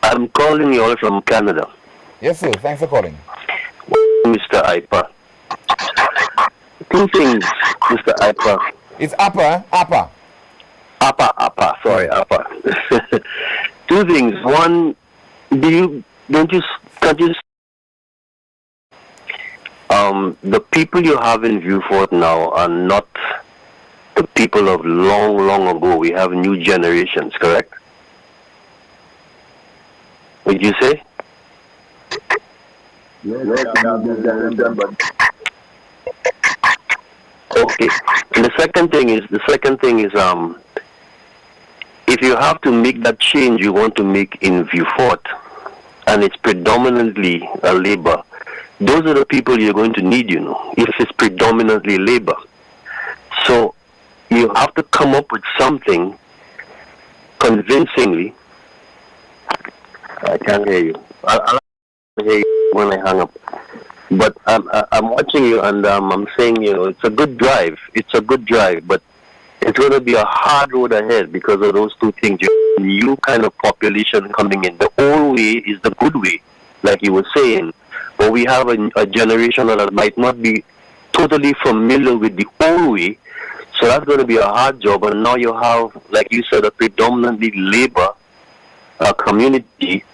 I'm calling you all from Canada. Yes, sir. Thanks for calling. Mr. Ipa. Two things, Mr. Ipa. It's Appa. Sorry, Appa. Two things. One, can't you the people you have in Vieux-Fort now are not the people of long ago. We have new generations, correct? Would you say? Okay. And the second thing is if you have to make that change you want to make in Vieux-Fort, and it's predominantly a labor, those are the people you're going to need, if it's predominantly labor. So you have to come up with something convincingly. I can't hear you. I'll hear you when I hang up. But I'm watching you, and I'm saying, it's a good drive. It's a good drive, but it's going to be a hard road ahead because of those two things. New kind of population coming in. The old way is the good way, like you were saying. But we have a generation that might not be totally familiar with the old way. So that's going to be a hard job. And now you have, like you said, a predominantly labor community.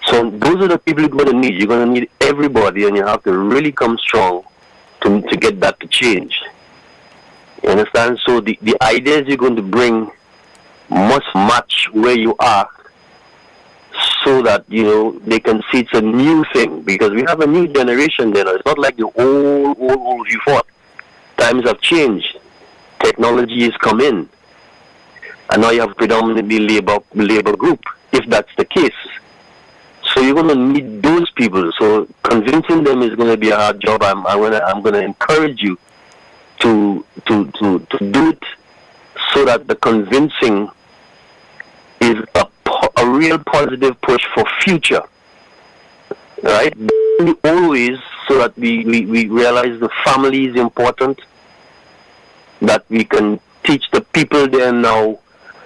So those are the people you're going to need. You're going to need everybody, and you have to really come strong to get that to change. You understand? So the ideas you're going to bring must match where you are so that, they can see it's a new thing. Because we have a new generation there. It's not like the old Vieux-Fort. Times have changed. Technology has come in. And now you have predominantly labor group, if that's the case. So you're going to need those people. So convincing them is going to be a hard job. I'm going to encourage you to do it so that the convincing is a real positive push for future, right? Always, so that we realize the family is important, that we can teach the people there now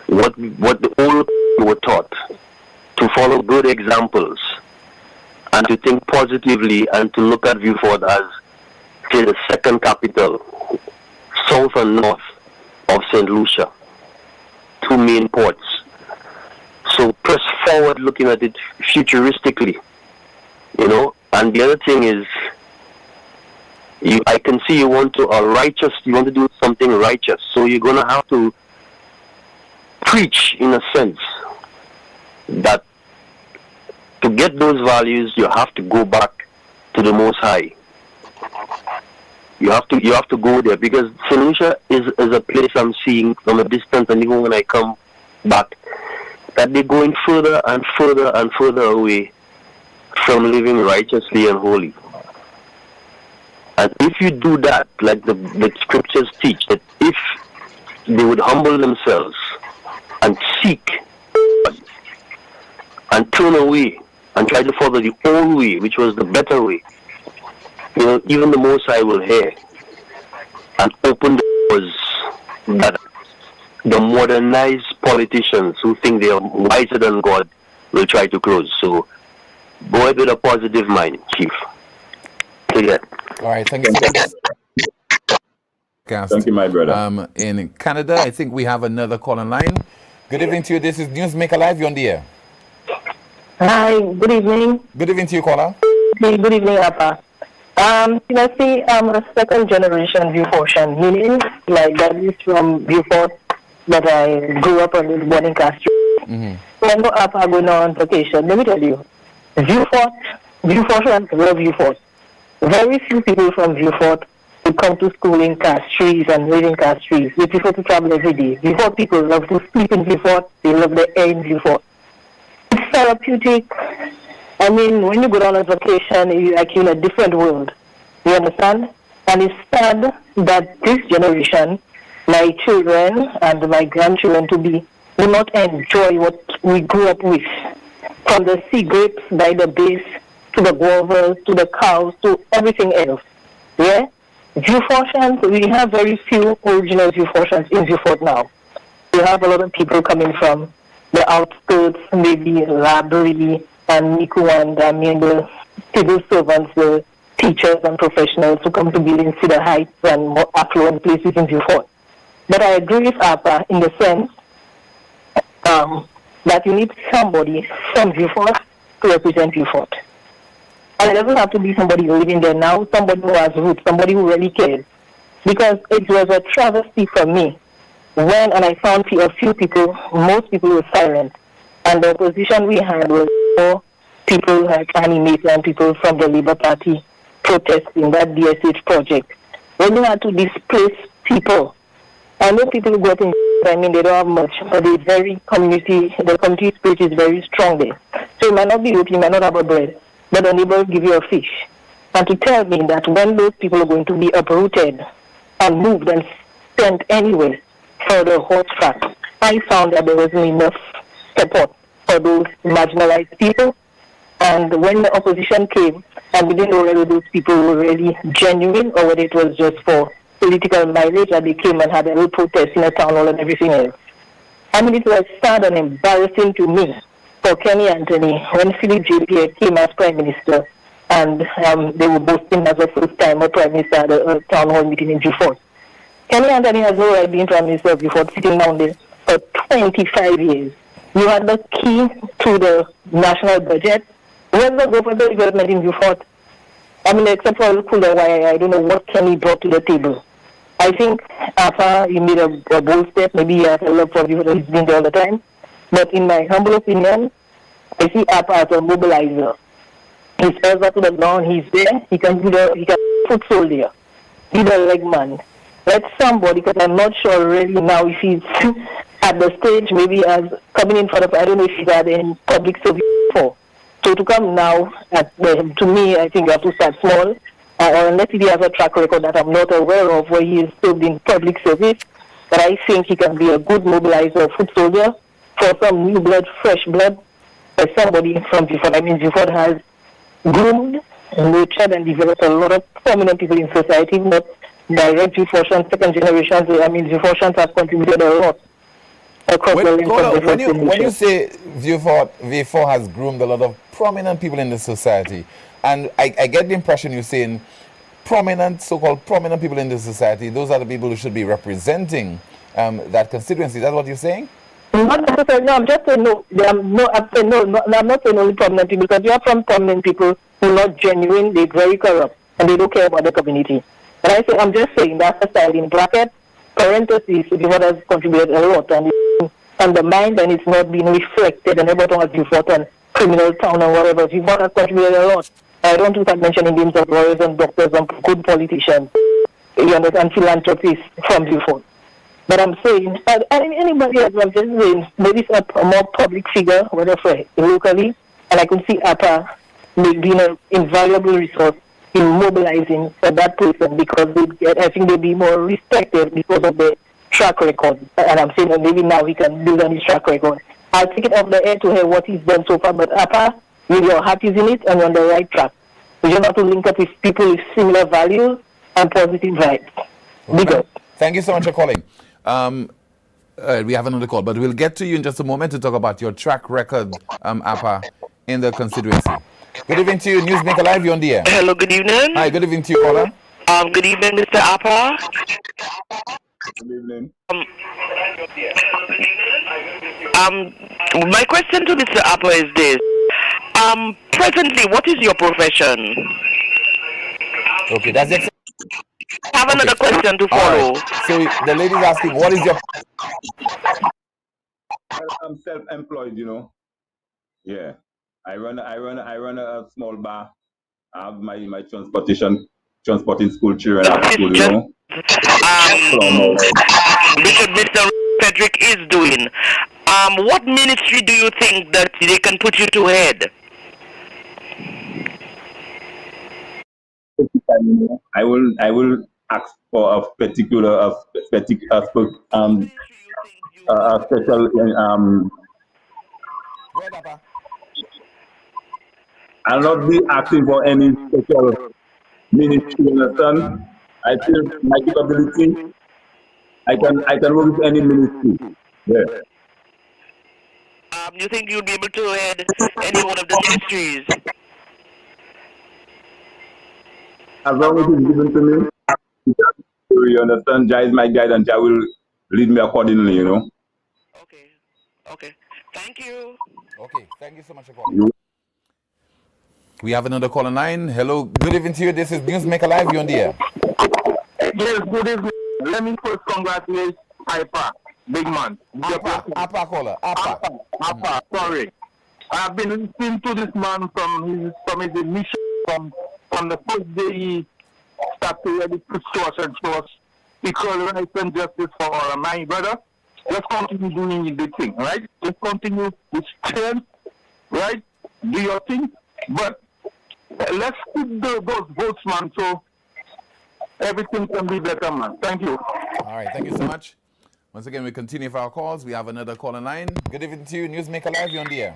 what the old people were taught, to follow good examples, and to think positively, and to look at Vieux-Fort as, say, the second capital, south and north of St. Lucia, two main ports. So press forward looking at it futuristically, And the other thing is, I can see you want to do something righteous. So you're going to have to preach, in a sense, that to get those values, you have to go back to the Most High. You have to go there, because St. Lucia is a place I'm seeing from a distance, and even when I come back, that they're going further and further and further away from living righteously and holy. And if you do that, like the scriptures teach, that if they would humble themselves and seek and turn away and try to follow the old way, which was the better way, even the Most High will hear and open the doors that the modernized politicians who think they are wiser than God will try to close. So go ahead with a positive mind, Chief. Take care. All right, thank you so much. Thank you, my brother. In Canada, I think we have another call online. Good evening to you. This is NewsMaker Live. You're on the air. Hi, good evening. Good evening to you, caller. Hey, good evening, Appa. Let's say I'm a second generation Vieux-Fortian, meaning like that is from Vieux-Fort, but I grew up on this boarding Castro. When Appa going on vacation, let me tell you, Vieux-Fortians love Vieux-Fort. Very few people from Vieux-Fort who come to school in Castries and live in Castries. They prefer to travel every day. Vieux-Fort people love to sleep in Vieux-Fort. They love the air in Vieux-Fort. It's therapeutic. I mean, when you go on a vacation, you're like in a different world. You understand? And it's sad that this generation, my children and my grandchildren will not enjoy what we grew up with. From the sea grapes by the base, to the guavas, to the cows, to everything else. Yeah? Vieux-Fortians, we have very few original Vieux-Fortians in Vieux-Fort now. We have a lot of people coming from the outskirts, maybe Labrie and Niku, and the civil servants, the teachers and professionals who come to build in Cedar Heights and more affluent places in Vieux-Fort. But I agree with Appa in the sense that you need somebody from Vieux-Fort to represent Vieux-Fort. And it doesn't have to be somebody living there now, somebody who has roots, somebody who really cares. Because it was a travesty for me when, and I found a few people, most people were silent. And the opposition we had was more people like animators and people from the Labour Party protesting that DSH project. When you had to displace people. I know people who go up in, I mean, they don't have much, but the community spirit is very strong there. So it might not be roti, it might not have a bread, but the neighbor will give you a fish. And to tell me that when those people are going to be uprooted and moved and sent anywhere for the horse track, I found that there wasn't enough support for those marginalized people. And when the opposition came, and we didn't know whether those people were really genuine or whether it was just for political mileage, and they came and had a little protest in the town hall and everything else. I mean, it was sad and embarrassing to me for Kenny Anthony when Philip J. Pierre came as Prime Minister, and they were boasting as a first-timer Prime Minister at a town hall meeting in Beaufort. Kenny Anthony has no right being Prime Minister of Beaufort, sitting down there for 25 years. You had the key to the national budget. Where's the government development in Beaufort? I mean, except for a cooler wire, I don't know what Kenny brought to the table. I think after he made a bold step, maybe he has a love for Beaufort, he's been there all the time. But in my humble opinion, I see APA as a mobilizer. He's further to the ground, he's there, he can foot soldier, he's a leg man. Let somebody, because I'm not sure really now if he's at the stage, maybe as coming in front of, I don't know if he's had any public service before. So to come now, to me, I think you have to start small, or unless he has a track record that I'm not aware of where he is served in public service. But I think he can be a good mobilizer, foot soldier for some new blood, fresh blood, as somebody from Beaufort. I mean, Beaufort has groomed, nurtured, and developed a lot of prominent people in society, not direct Beaufortians, second generations. I mean, Beaufortians have contributed a lot. When you say V4 has groomed a lot of prominent people in the society, and I get the impression you're saying so-called prominent people in the society, those are the people who should be representing that constituency. Is that what you're saying? Not necessarily. No, I'm just saying no. I'm not saying only prominent people, because you have some prominent people who are not genuine, they're very corrupt, and they don't care about the community. But I'm just saying that's a side in bracket. Parentheses, Beaufort has contributed a lot, and it's undermined, and it's not being reflected, and everyone has Beaufort and criminal town and whatever. Beaufort has contributed a lot. I don't think I'm mentioning names of lawyers and doctors and good politicians, you understand, philanthropists from Beaufort. But I'm saying, anybody else, I'm just saying, maybe it's a more public figure, whether for locally, and I can see APA being an invaluable resource in mobilizing for that person, because I think they'll be more respected because of the track record. And I'm saying that maybe now he can build on his track record. I'll take it off the air to hear what he's done so far, but APA, with your heart is in it and you're on the right track. You just have to link up with people with similar values and positive vibes. Okay. Thank you so much for calling. We have another call, but we'll get to you in just a moment to talk about your track record, APA, in the constituency. Good evening to you, NewsMaker Live, you're on the air. Hello, good evening. Hi, good evening to you, caller. Good evening, Mr. APA. Good evening. My question to Mr. APA is this. Presently, what is your profession? Okay, that's it. I have another question to follow. Right. So the lady's asking, what is your... I'm self-employed, you know. Yeah. I run a small bar. I have my transporting school children at school, you know. Which Mr. Frederick is doing. What ministry do you think that they can put you to head? I will ask for a particular special I'll not be asking for any special ministry, understand? I feel my capability. I can work with any ministry. Yeah. You think you'll be able to head any one of the ministries? As long as it's given to me, you understand? Jah is my guide, and Jah will lead me accordingly, you know. Okay. Thank you. Okay, thank you so much for calling. We have another call on line. Hello, good evening to you. This is NewsMaker Live. You're on the air. Yes, good evening. Let me first congratulate APA, big man. APA caller. APA. Sorry. I've been listening to this man from his admission from the first day he started to really push to us and show us equal rights and justice for all. My brother, just continue doing the thing, right? Just continue with strength, right? Do your thing, but let's keep those votes, man, so everything can be better, man. Thank you. All right, thank you so much. Once again, we continue with our calls. We have another call in line. Good evening to you, NewsMaker Live. You're on the air.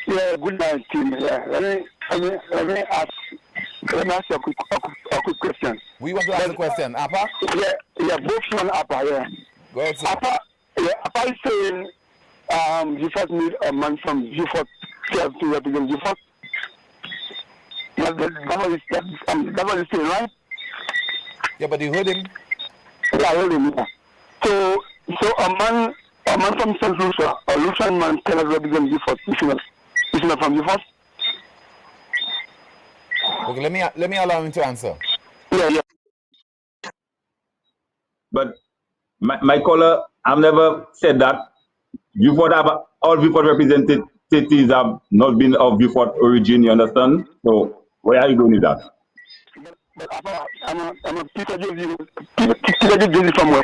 Yeah, good night, team. Yeah, let me ask you a quick question. We want to ask a question, Apa? Yeah, both on Apa, yeah. Go ahead, sir. Apa is saying you first need a man from Beaufort to represent Beaufort. That's what he's saying, right? Yeah, but you heard him. Yeah, I heard him. Yeah. So a man from St. Lucia, a Lucian man cannot represent Beaufort. Is not from Beaufort? Okay, let me allow him to answer. Yeah. But my caller, I've never said that. All Beaufort representatives have not been of Beaufort origin, you understand? So where are you going with that? But I'm a Peter Josie from where?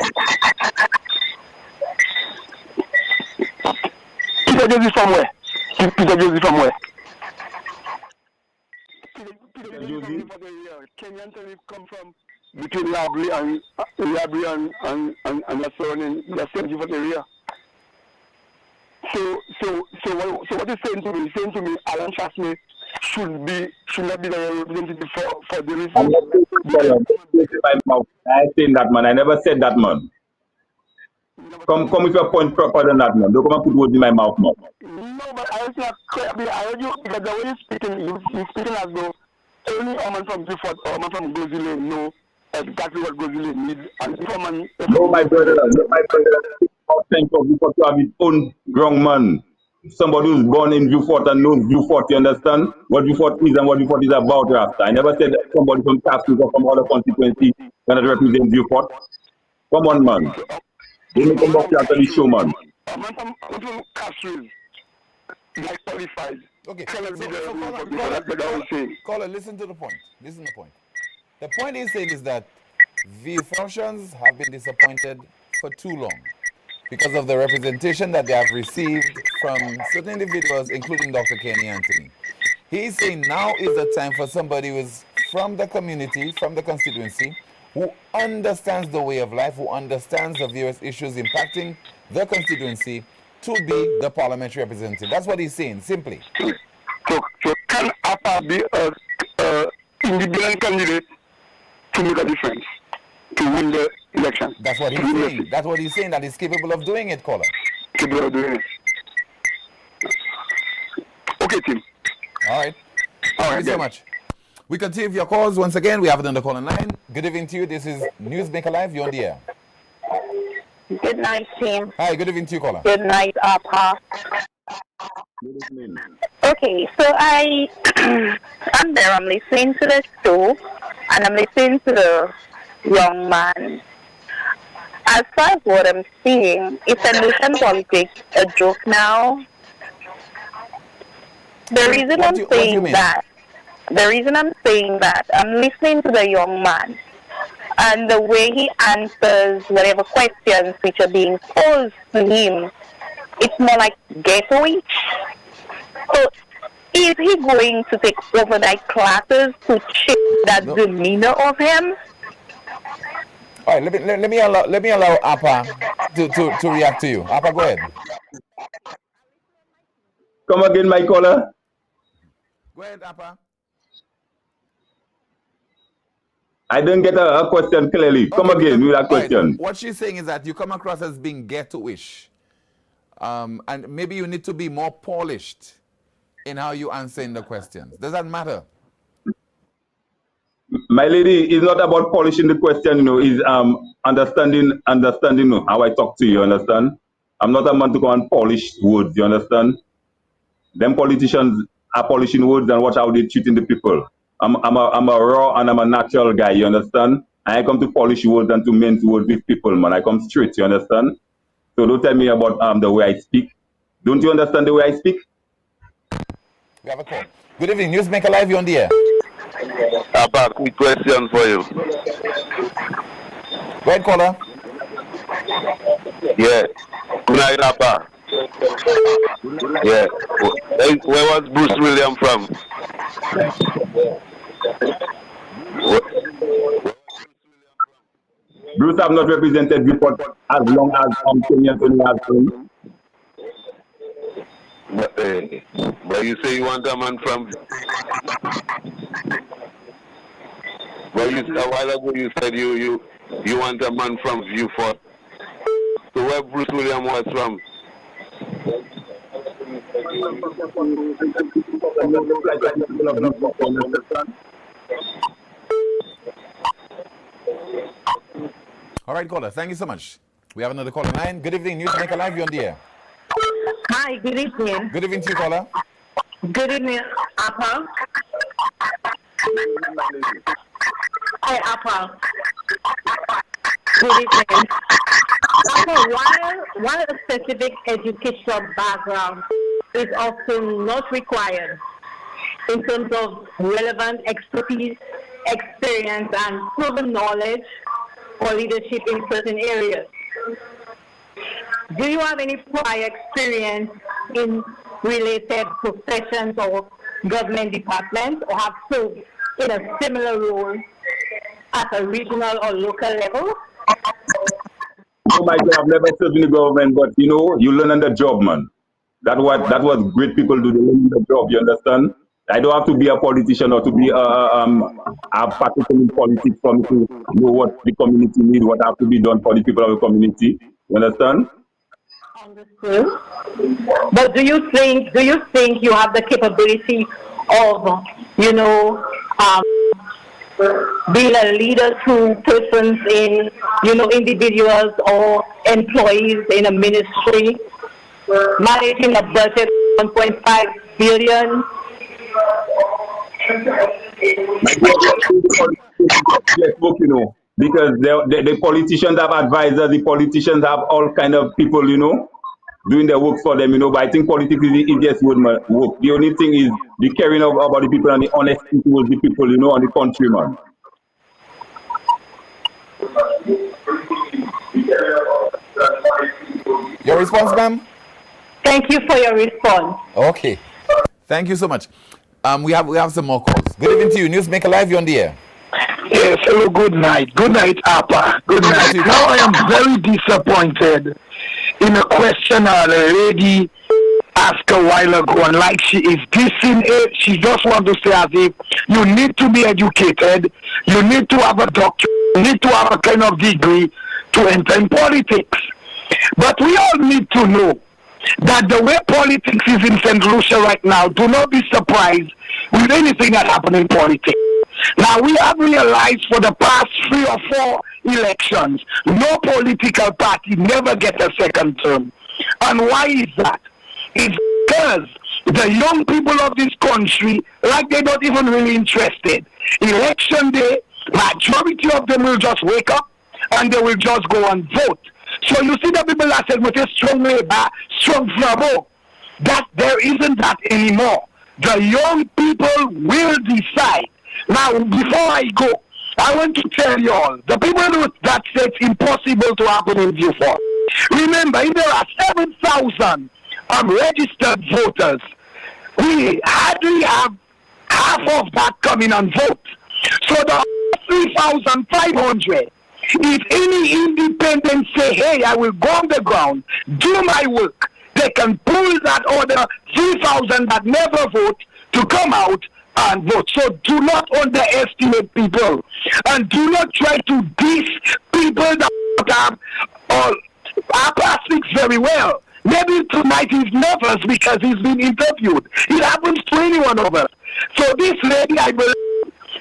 Peter Josie from where? Kenyan come from between Labri and the surrounding the same area. So what he's saying to me, Alan Chasney should not be the representative for the reason. I ain't saying that, man. I never said that, man. Come with your point proper than that, man. Don't come and put words in my mouth, man. No, but I heard you because the way you're speaking as though only a man from Beaufort or a man from Gozile know exactly what Gozile needs. And if a man... No, my brother. Think of Beaufort to have his own grown man. Somebody who's born in Beaufort and knows Beaufort, you understand? What Beaufort is and what Beaufort is about, Rasta. I never said that somebody from Castle or from other constituency cannot represent Beaufort. Come on, man. Don't come back here and tell the show, man. A man from Castle, like qualified. Okay, so caller, listen to the point. Listen to the point. The point he's saying is that Beaufortians have been disappointed for too long because of the representation that they have received from certain individuals, including Dr. Kenny Anthony. He's saying now is the time for somebody who is from the community, from the constituency, who understands the way of life, who understands the various issues impacting the constituency, to be the parliamentary representative. That's what he's saying, simply. So can APA be an independent candidate to make a difference, to win the election? That's what he's saying. That's what he's saying, that he's capable of doing it, caller. Capable of doing it. Okay, Tim. All right. Thank you so much. We continue with your calls. Once again, we have another call in line. Good evening to you. This is NewsMaker Live. You're on the air. Good night, Tim. Hi, good evening to you, caller. Good night, APA. Good evening. Okay, so I'm there. I'm listening to the show, and I'm listening to the young man. As far as what I'm seeing, it's a nation politics, a joke now. The reason I'm saying that, I'm listening to the young man, and the way he answers whatever questions which are being posed to him, it's more like ghetto-ish. So is he going to take overnight classes to change that demeanor of him? All right, let me allow APA to react to you. APA, go ahead. Come again, my caller. Go ahead, APA. I didn't get a question clearly. Come again with that question. Right. What she's saying is that you come across as being ghetto-ish. And maybe you need to be more polished in how you answer the questions. Does that matter? My lady, it's not about polishing the question, it's understanding how I talk to you, understand? I'm not a man to go and polish words, you understand? Them politicians are polishing words and watch how they treating the people. I'm a raw and I'm a natural guy, you understand? I come to polish words and to mince words with people, man. I come straight, you understand? So don't tell me about the way I speak. Don't you understand the way I speak? We have a call. Good evening, NewsMaker Live, you're on the air. I have a quick question for you. Go Go ahead, caller. Yeah. Good night, Appa. Yeah. Where was Bruce William from? Bruce have not represented before as long as Kenyan Tony has been. But you say you want a man from... Well, a while ago you said you want a man from Viewfort. So where Bruce William was from? All right, caller. Thank you so much. We have another caller line. Good evening, NewsMaker Live. You're on the air. Hi, good evening. Good evening to you, caller. Good evening, Appa. Hi, Appa. Good evening. Appa, while a specific educational background is often not required in terms of relevant expertise, experience, and proven knowledge for leadership in certain areas, do you have any prior experience in related professions or government departments, or have served in a similar role at a regional or local level? Oh my God, I've never served in the government, but you know, you learn on the job, man. That's what great people do. They learn on the job. You understand? I don't have to be a politician or to be a particular in politics for me to know what the community needs, what have to be done for the people of the community. You understand? Understood. But do you think you have the capability of, being a leader to persons in, individuals or employees in a ministry, managing a budget of 1.5 billion? Because the politicians have advisors, the politicians have all kind of people, doing their work for them, but I think politics is the easiest work. The only thing is the caring about the people and the honesty towards the people, and the countryman. Your response, ma'am? Thank you for your response. Okay. Thank you so much. We have some more calls. Good evening to you. NewsMaker Live, you're on the air. Yes, hello, good night. Good night, Appa. Good night. Now I am very disappointed in a question a lady asked a while ago, and like she is dissing it, she just wants to say as if you need to be educated, you need to have a doctorate, you need to have a kind of degree to enter in politics. But we all need to know that the way politics is in St. Lucia right now, do not be surprised with anything that happens in politics. Now, we have realized for the past 3 or 4 elections, no political party never get a second term. And why is that? It's because the young people of this country, like they're not even really interested. Election day, majority of them will just wake up and they will just go and vote. So you see the people that said with a strong labor, strong flabo, that there isn't that anymore. The young people will decide. Now, before I go, I want to tell you all, the people that say it's impossible to happen in Viewfort. Remember, if there are 7,000 registered voters, we hardly have half of that coming and vote. So the 3,500, if any independent say, hey, I will go on the ground, do my work, they can pull that other 3,000 that never vote to come out and vote. So do not underestimate people, and do not try to diss people that have Appa speaks very well. Maybe tonight he's nervous because he's been interviewed. It happens to any one of us. So this lady, I believe,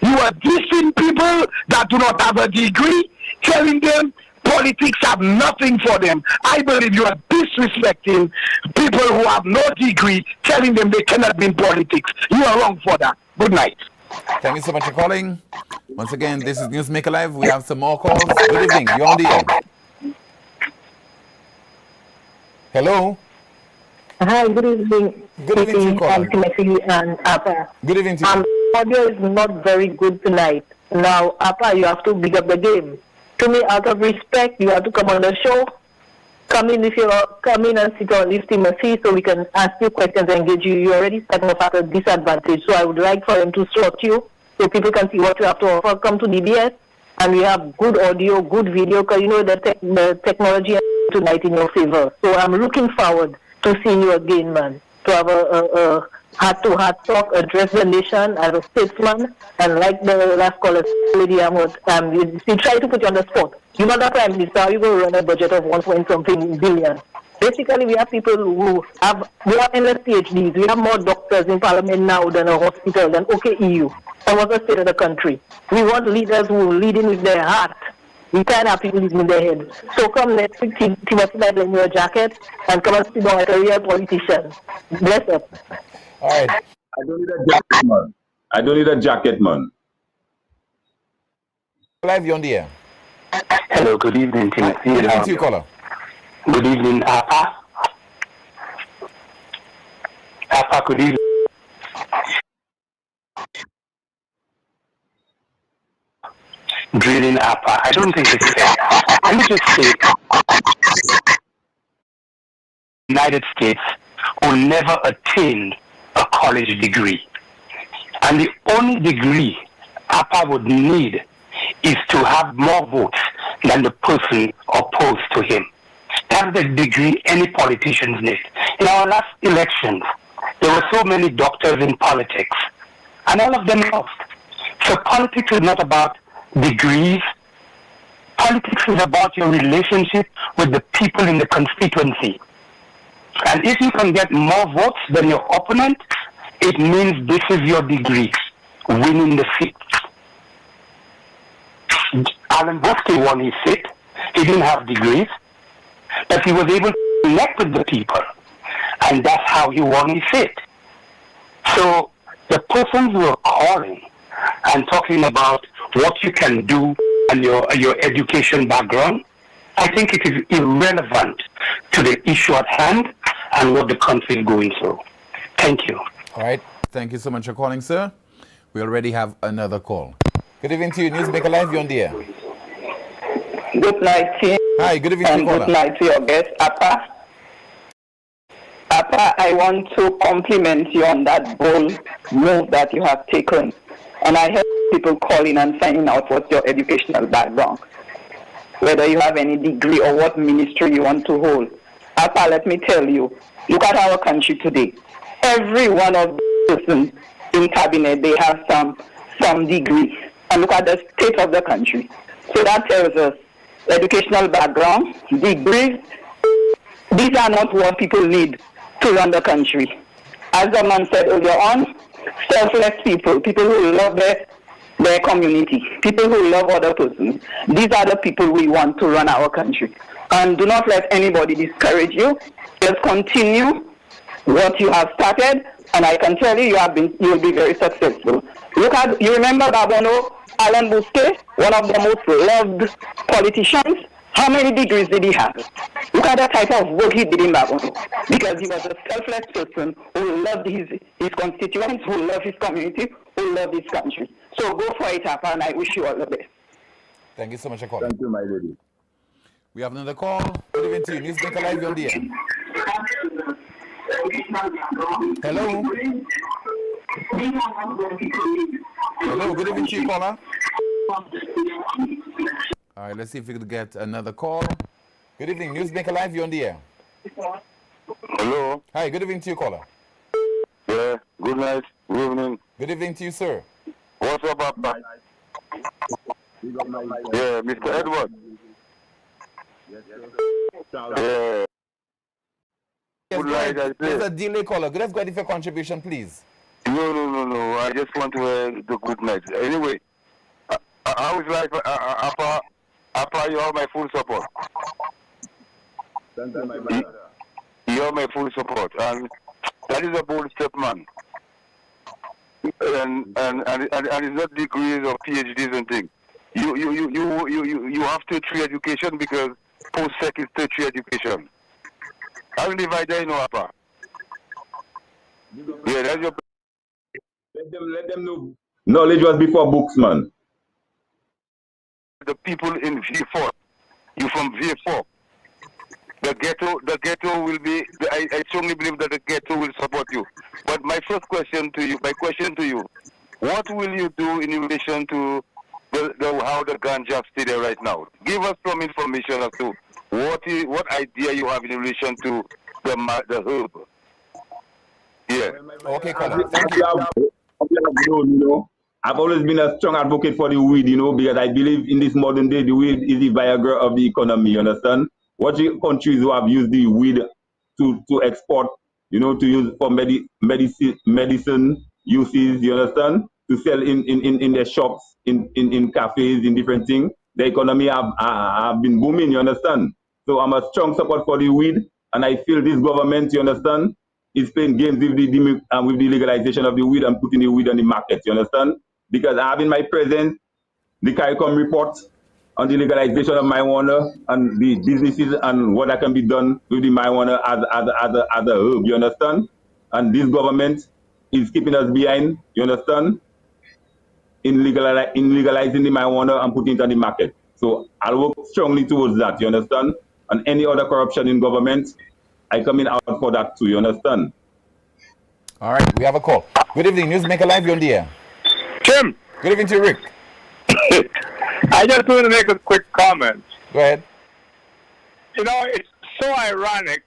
you are dissing people that do not have a degree, telling them politics have nothing for them. I believe you are disrespecting people who have no degree, telling them they cannot be in politics. You are wrong for that. Good night. Thank you so much for calling. Once again, this is NewsMaker Live. We have some more calls. Good evening. You're on the air. Hello. Hi, good evening. Good evening to you, caller. Timothy and Appa. Good evening to you. Audio is not very good tonight. Now, Appa, you have to big up the game. To me, out of respect, you have to come on the show. Come in and sit on legitimacy so we can ask you questions and engage you. You're already starting off at a disadvantage. So I would like for him to sort you so people can see what you have to offer. Come to DBS and we have good audio, good video, because you know the technology tonight in your favor. So I'm looking forward to seeing you again, man. To have a heart-to-heart talk, address the nation as a statesman, and like the last caller, Lady you try to put you on the spot. You're not the Prime Minister, you go run a budget of 1.something billion. Basically, we have people who we have endless PhDs. We have more doctors in Parliament now than a hospital, than OKEU. And what's the state of the country? We want leaders who lead in with their heart. We can't have people leading in their head. So come next week, Timothy, in your jacket, and come and sit down like a real politician. Bless up. All right. I don't need a jacket, man. I don't need a jacket, man. Live, you're on the air. Hello, good evening, Timothy. Good evening to you, caller. Good evening, Apa. Apa, good evening. Drilling Apa. I don't think it's fair. Let me just say, United States will never attain a college degree. And the only degree Apa would need is to have more votes than the person opposed to him. That's the degree any politicians need. In our last elections, there were so many doctors in politics, and all of them lost. So politics is not about degrees. Politics is about your relationship with the people in the constituency. And if you can get more votes than your opponent, it means this is your degree, winning the seat. Alan Boski won his seat. He didn't have degrees, but he was able to connect with the people, and that's how he won his seat. So the persons who are calling and talking about what you can do and your education background, I think it is irrelevant to the issue at hand and what the country is going through. Thank you. All right. Thank you so much for calling, sir. We already have another call. Good evening to you, NewsMaker Live. You're on the air. Good night, team. Hi, good evening to you, caller. Good night to your guest, Apa. Apa, I want to compliment you on that bold move that you have taken. And I heard people calling and finding out what's your educational background, whether you have any degree or what ministry you want to hold. Apa, let me tell you, look at our country today. Every one of the persons in cabinet, they have some degree. And look at the state of the country. So that tells us educational background, degrees, these are not what people need to run the country. As the man said earlier on, selfless people, people who love their community, people who love other persons. These are the people we want to run our country. And do not let anybody discourage you. Just continue what you have started, and I can tell you, you will be very successful. You remember Babono, Alan Bousquet, one of the most loved politicians? How many degrees did he have? Look at the type of work he did in Babono. Because he was a selfless person who loved his constituents, who loved his community, who loved his country. So go for it, Apa, and I wish you all the best. Thank you so much for calling. Thank you, my lady. We have another call. Good evening to you, NewsMaker Live. You're on the air. Hello. Hello, good evening to you, caller. All right, let's see if we could get another call. Good evening, NewsMaker Live, you're on the air. Hello. Hi, good evening to you, caller. Yeah, good night, good evening. Good evening to you, sir. What's up, Papa? Yeah, Mr. Edward. Yeah. Yes, there's a delay caller. Let's go ahead with your contribution, please. No. I just want to the good night. Anyway, I was like, Apa, you have my full support. Thank you, my brother. You have my full support, and that is a bold step, man. And it's not degrees or PhDs and things. You have tertiary education because post-sec is tertiary education. I will divide that, Apa. Yeah, that's your. Let them know. Knowledge was before books, man. the people in V4. You from V4. The ghetto will be. I strongly believe that the ghetto will support you. But my question to you, what will you do in relation to how the ganja stay there right now? Give us some information as to what idea you have in relation to the herb. Yeah. Okay, Colin. Thank you. I've always been a strong advocate for the weed, because I believe in this modern day, the weed is the Viagra of the economy, you understand? What countries who have used the weed to export, to use for medicine uses, you understand? To sell in their shops, in cafes, in different things. The economy have been booming, you understand? So I'm a strong support for the weed, and I feel this government, you understand, is playing games with the legalization of the weed and putting the weed on the market, you understand? Because I have in my presence the CARICOM report on the legalization of marijuana and the businesses and what that can be done with the marijuana as a herb, you understand? And this government is keeping us behind, you understand, in legalizing the marijuana and putting it on the market. So I'll work strongly towards that, you understand? And any other corruption in government, I come in out for that too, you understand? All right, we have a call. Good evening, NewsMaker Live, you're on the air. Tim. Good evening to you, Rick. I just want to make a quick comment. Go ahead. It's so ironic.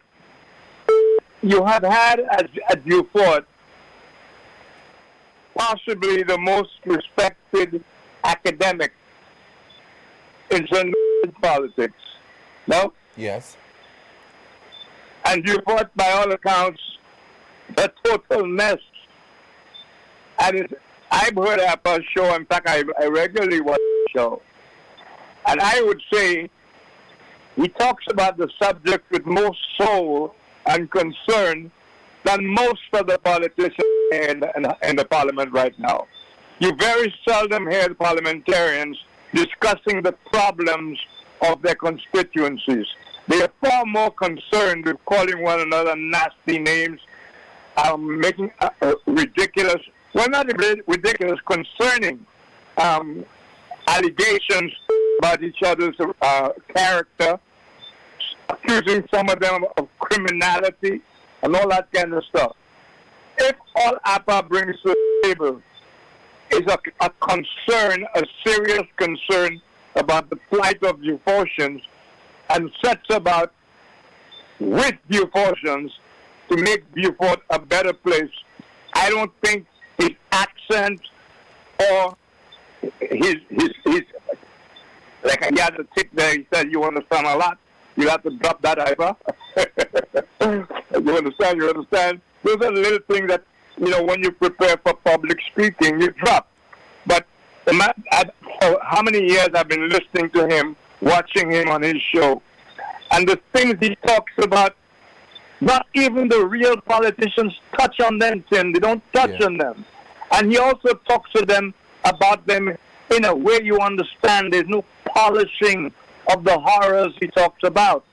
You have had at Beaufort possibly the most respected academic in politics. No? Yes. And Beaufort, by all accounts, a total mess. And I've heard Appa's show. In fact, I regularly watch the show. And I would say he talks about the subject with more soul and concern than most of the politicians in the parliament right now. You very seldom hear the parliamentarians discussing the problems of their constituencies. They are far more concerned with calling one another nasty names, making ridiculous, well, not ridiculous, concerning allegations about each other's character, accusing some of them of criminality, and all that kind of stuff. If all APA brings to the table is a concern, a serious concern about the plight of Beaufortians, and sets about with Beaufortians to make Beaufort a better place, I don't think his accent or his like I got to tip there, he said, you understand a lot. You have to drop that IPA. You understand? Those are little things that, when you prepare for public speaking, you drop. But how many years I've been listening to him, watching him on his show, and the things he talks about, not even the real politicians touch on them, Tim. They don't touch on them. And he also talks to them about them in a way you understand. There's no polishing of the horrors he talks about.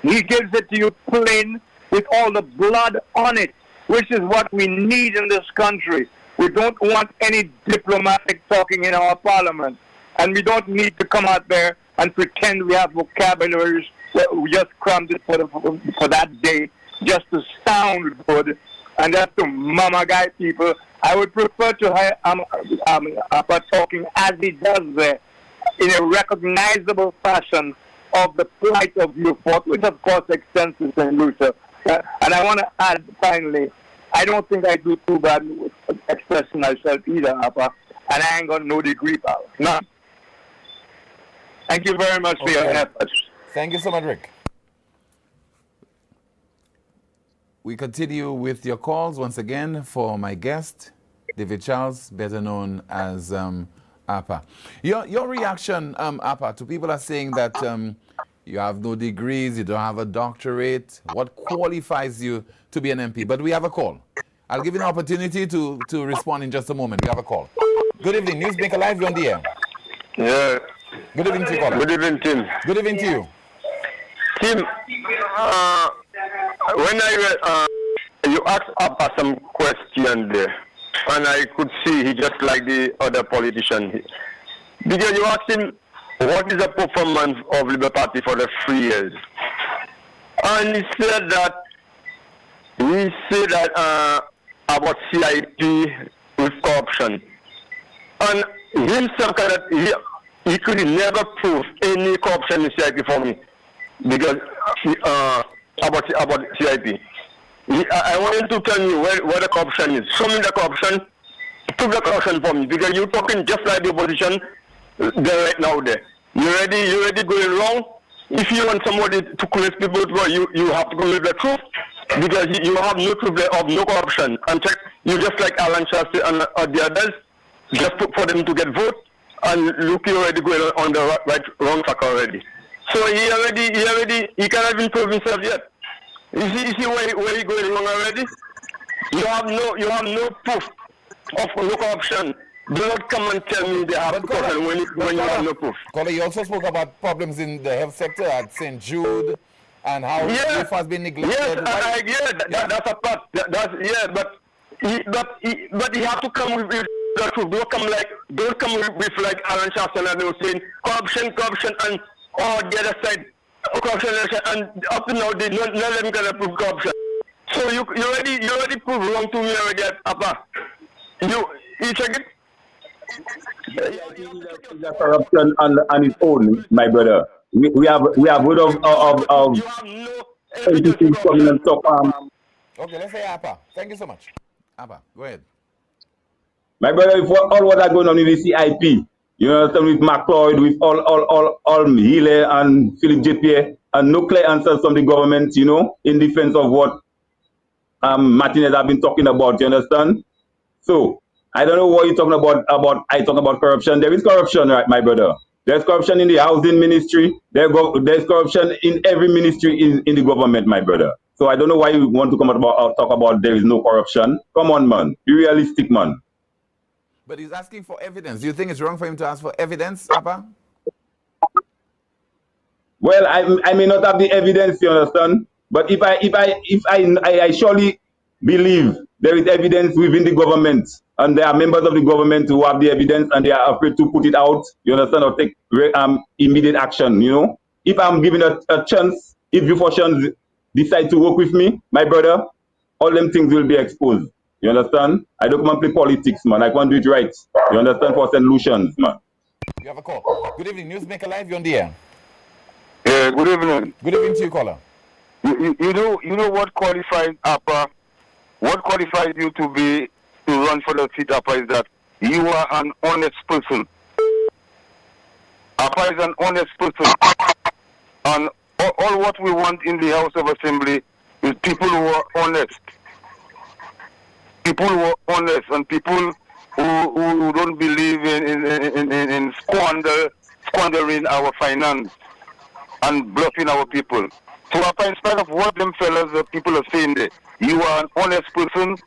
He gives it to you plain with all the blood on it, which is what we need in this country. We don't want any diplomatic talking in our parliament. And we don't need to come out there and pretend we have vocabularies that we just crammed it for that day just to sound good and just to mama guy people. I would prefer to hear Appa talking as he does there in a recognizable fashion of the plight of Beaufort, which of course extends to St. Lucia. And I want to add finally, I don't think I do too bad with expressing myself either, Appa, and I ain't got no degree, pal. None. Thank you very much for your efforts. Thank you so much, Rick. We continue with your calls once again for my guest, David Charles, better known as Appa. Your reaction, Appa, to people are saying that you have no degrees, you don't have a doctorate. What qualifies you to be an MP? But we have a call. I'll give you an opportunity to respond in just a moment. We have a call. Good evening, NewsMaker Live, you're on the air. Yeah. Good evening to you, caller. Good evening, Tim. Good evening to you. Tim, when you asked Appa some question there, and I could see he just like the other politician. Because you asked him what is the performance of Labour Party for the 3 years? And he said that about CIP with corruption. And himself he could never prove any corruption in CIP for me because about CIP. I want him to tell me where the corruption is. Show me the corruption. Prove the corruption for me because you're talking just like the opposition there right now there. You already going wrong. If you want somebody to close people, you have to come with the truth because you have no truth of no corruption. And check, you just like Alan Shasti and the others, just for them to get vote. And look, you already going on the wrong track already. So he cannot even prove himself yet. You see where he going wrong already? You have no proof of no corruption. Do not come and tell me they have corruption when you have no proof. Caller, you also spoke about problems in the health sector at St. Jude and how youth has been neglected. Yes, that's a part. But he have to come with the truth. Don't come with like Alan Shaston and they were saying corruption and the other side corruption and up to now they none of them can prove corruption. So you already proved wrong to me already, Papa. You check it. The corruption on its own, my brother. We have word of entities coming and talk. Okay, let's say Appa. Thank you so much. Appa, go ahead. My brother, with all what are going on with the CIP, you understand, with McLeod, with all Healy and Philip JPA, and no clear answers from the government, in defense of what Martinez have been talking about, you understand? So, I don't know what you're talking about. I talk about corruption. There is corruption, right, my brother? There's corruption in the housing ministry. There's corruption in every ministry in the government, my brother. So I don't know why you want to talk about there is no corruption. Come on, man. Be realistic, man. But he's asking for evidence. Do you think it's wrong for him to ask for evidence, Appa? Well, I may not have the evidence, you understand? But if I surely believe there is evidence within the government, and there are members of the government who have the evidence and they are afraid to put it out, you understand, or take immediate action, If I'm given a chance, if you for sure decide to work with me, my brother, all them things will be exposed. You understand? I don't come and play politics, man. I can't do it right. You understand? For solutions, man. You have a call. Good evening, Newsmaker Live, you're on the air. Yeah, good evening. Good evening to you, caller. You know what qualified Appa? What qualified you to run for the seat, Appa, is that you are an honest person. Appa is an honest person. And all what we want in the House of Assembly is people who are honest. People who are honest and people who don't believe in squandering our finance and bluffing our people. So Appa, in spite of what them fellas, the people are saying there, you are an honest person.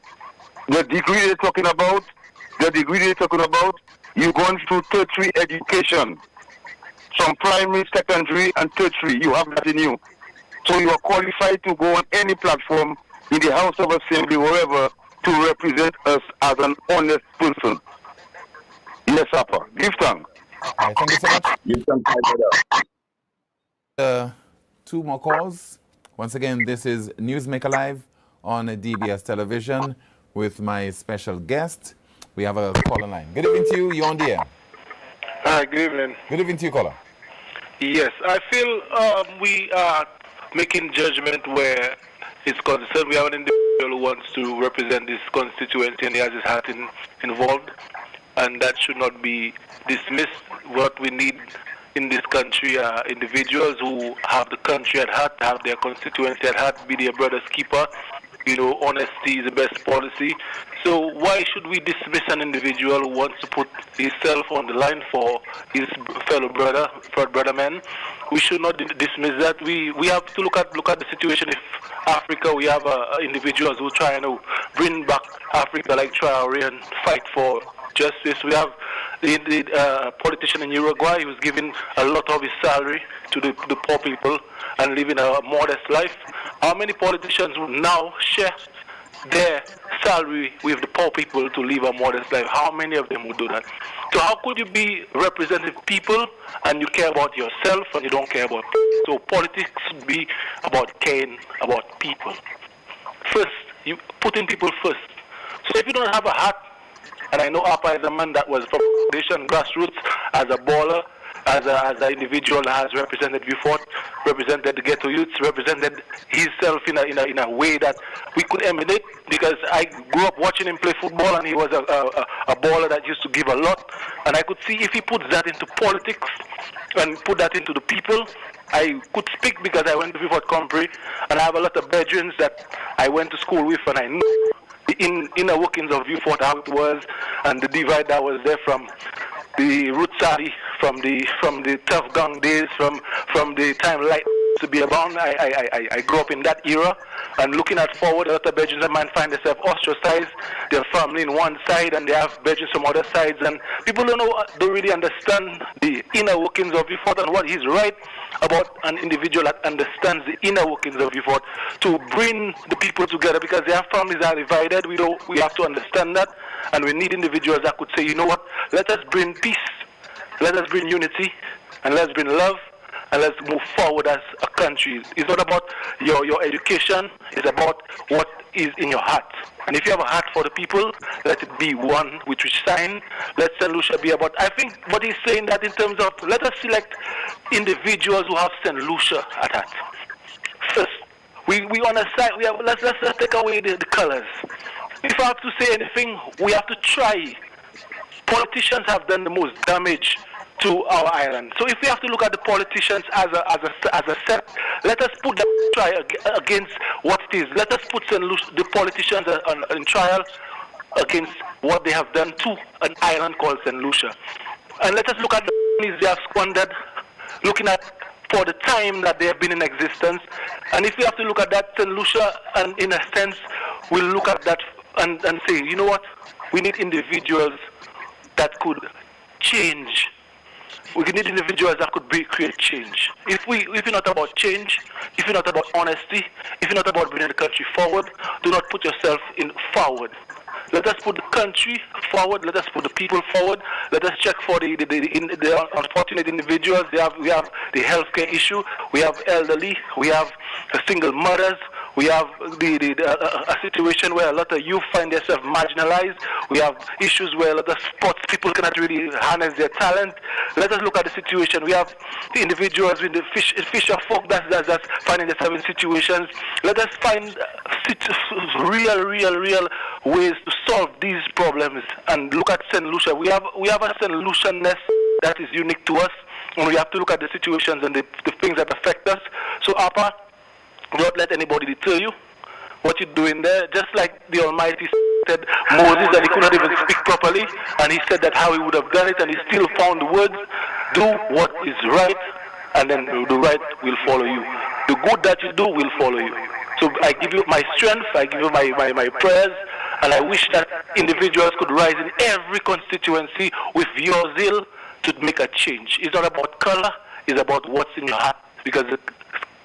The degree they're talking about, you're going through tertiary education. From primary, secondary, and tertiary, you have that in you. So you are qualified to go on any platform in the House of Assembly, wherever, to represent us as an honest person. Yes, Appa. Give thanks. Right, thank you so much. Give thanks, my brother. Two more calls. Once again, this is Newsmaker Live on DBS Television with my special guest. We have a caller line. Good evening to you. You're on the air. Hi, good evening. Good evening to you, caller. Yes, I feel we are making judgment where it's concerned. We have an individual who wants to represent this constituency and he has his heart involved, and that should not be dismissed. What we need in this country are individuals who have the country at heart, have their constituency at heart, be their brother's keeper. Honesty is the best policy. So why should we dismiss an individual who wants to put himself on the line for his fellow brother man? We should not dismiss that. We have to look at the situation. If Africa, we have individuals who try to bring back Africa like Traore and fight for justice. We have the politician in Uruguay who was giving a lot of his salary to the poor people and living a modest life. How many politicians now share their salary with the poor people to live a modest life. How many of them would do that? So how could you be representative people and you care about yourself and you don't care about people? So politics should be about caring about people. First, you putting people first. So if you don't have a heart, and I know Apa is a man that was from foundation, grassroots, as a baller, as an individual that has represented before, represented the ghetto youths, represented himself in a way that we could emulate, because I grew up watching him play football and he was a baller that used to give a lot, and I could see if he puts that into politics and put that into the people. I could speak because I went to Vieux Fort Compre and I have a lot of bedrooms that I went to school with, and I know the inner workings of Vieux Fort, how it was, and the divide that was there from the root sari, from the tough gang days, from the time light to be around. I grew up in that era, and looking at forward, a lot of Belgians of mine find themselves ostracized. Their family in one side, and they have Belgians from other sides, and people don't really understand the inner workings of Vieux Fort and what is right about an individual that understands the inner workings of Vieux Fort to bring the people together, because their families are divided. We have to understand that, and we need individuals that could say, you know what, let us bring peace, let us bring unity, and let's bring love, and let's move forward as a country. It's not about your education, it's about what is in your heart. And if you have a heart for the people, let it be one with which sign. Let St. Lucia be about. I think what he's saying that in terms of, let us select individuals who have St. Lucia at heart. First, we on a side, let's take away the colors. If I have to say anything, we have to try. Politicians have done the most damage to our island. So if we have to look at the politicians as a set, let us put that trial against what it is. Let us put the politicians on trial against what they have done to an island called St. Lucia. And let us look at the money they have squandered, looking at for the time that they have been in existence. And if we have to look at that St. Lucia, and in a sense, we'll look at that and say, you know what, we need individuals that could change. We need individuals that could create change. If you're not about change, if you're not about honesty, if you're not about bringing the country forward, do not put yourself forward. Let us put the country forward. Let us put the people forward. Let us check for the unfortunate individuals. We have the healthcare issue. We have elderly. We have single mothers. We have a situation where a lot of youth find themselves marginalized. We have issues where a lot of sports people cannot really harness their talent. Let us look at the situation. We have the individuals with the fisher folk that's finding themselves in situations. Let us find real ways to solve these problems and look at St. Lucia. We have a St. Lucia-ness that is unique to us, and we have to look at the situations and the things that affect us. So, Apa, do not let anybody deter you. What you're doing there, just like the Almighty said Moses that he could not even speak properly, and he said that how he would have done it, and he still found the words. Do what is right, and then the right will follow you. The good that you do will follow you. So I give you my strength, I give you my prayers, and I wish that individuals could rise in every constituency with your zeal to make a change. It's not about color, it's about what's in your heart, because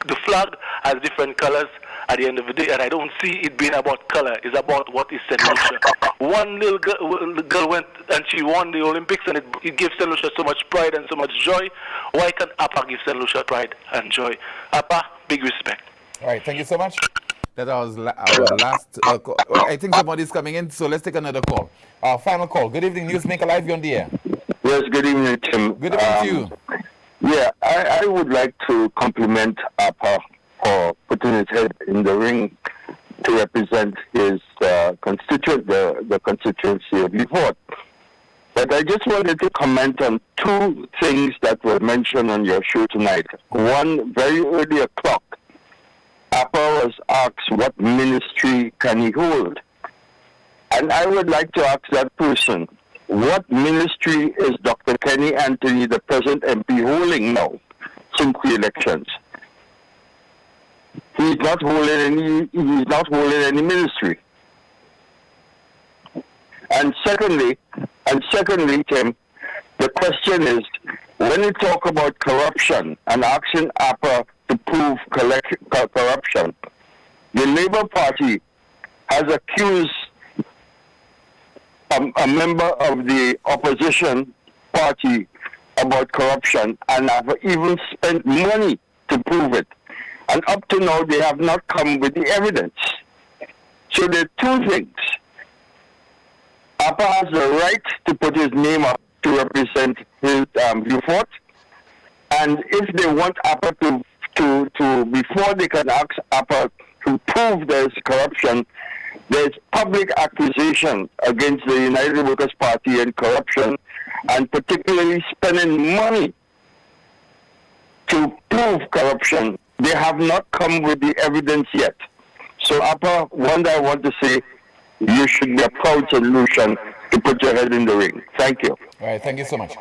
the flag has different colors at the end of the day, and I don't see it being about color. It's about what is St. Lucia. One little girl went and she won the Olympics, and it gives St. Lucia so much pride and so much joy. Why can't Apa give St. Lucia pride and joy? Apa, big respect. All right, thank you so much. That was our last call. I think somebody's coming in, so let's take another call. Our final call. Good evening, NewsMaker Live, you're on the air. Yes, good evening, Tim. Good evening to you. Yeah, I would like to compliment Apa for putting his head in the ring to represent his constituent, the constituency of Vieux Fort. But I just wanted to comment on two things that were mentioned on your show tonight. One, very early o'clock, Apa was asked what ministry can he hold. And I would like to ask that person, what ministry is Dr. Kenny Anthony, the present MP, holding now since the elections? He's not holding any ministry. And secondly, Tim, the question is, when you talk about corruption and asking APA to prove corruption, the Labour Party has accused a member of the opposition party about corruption and have even spent money to prove it. And up to now, they have not come with the evidence. So there are two things. APA has the right to put his name up to represent his Viewport. And if they want APA to before they can ask APA to prove there's corruption, there's public accusation against the United Workers' Party and corruption, and particularly spending money to prove corruption. They have not come with the evidence yet. So APA, one day I want to say, you should be a proud solution to put your head in the ring. Thank you. All right, thank you so much.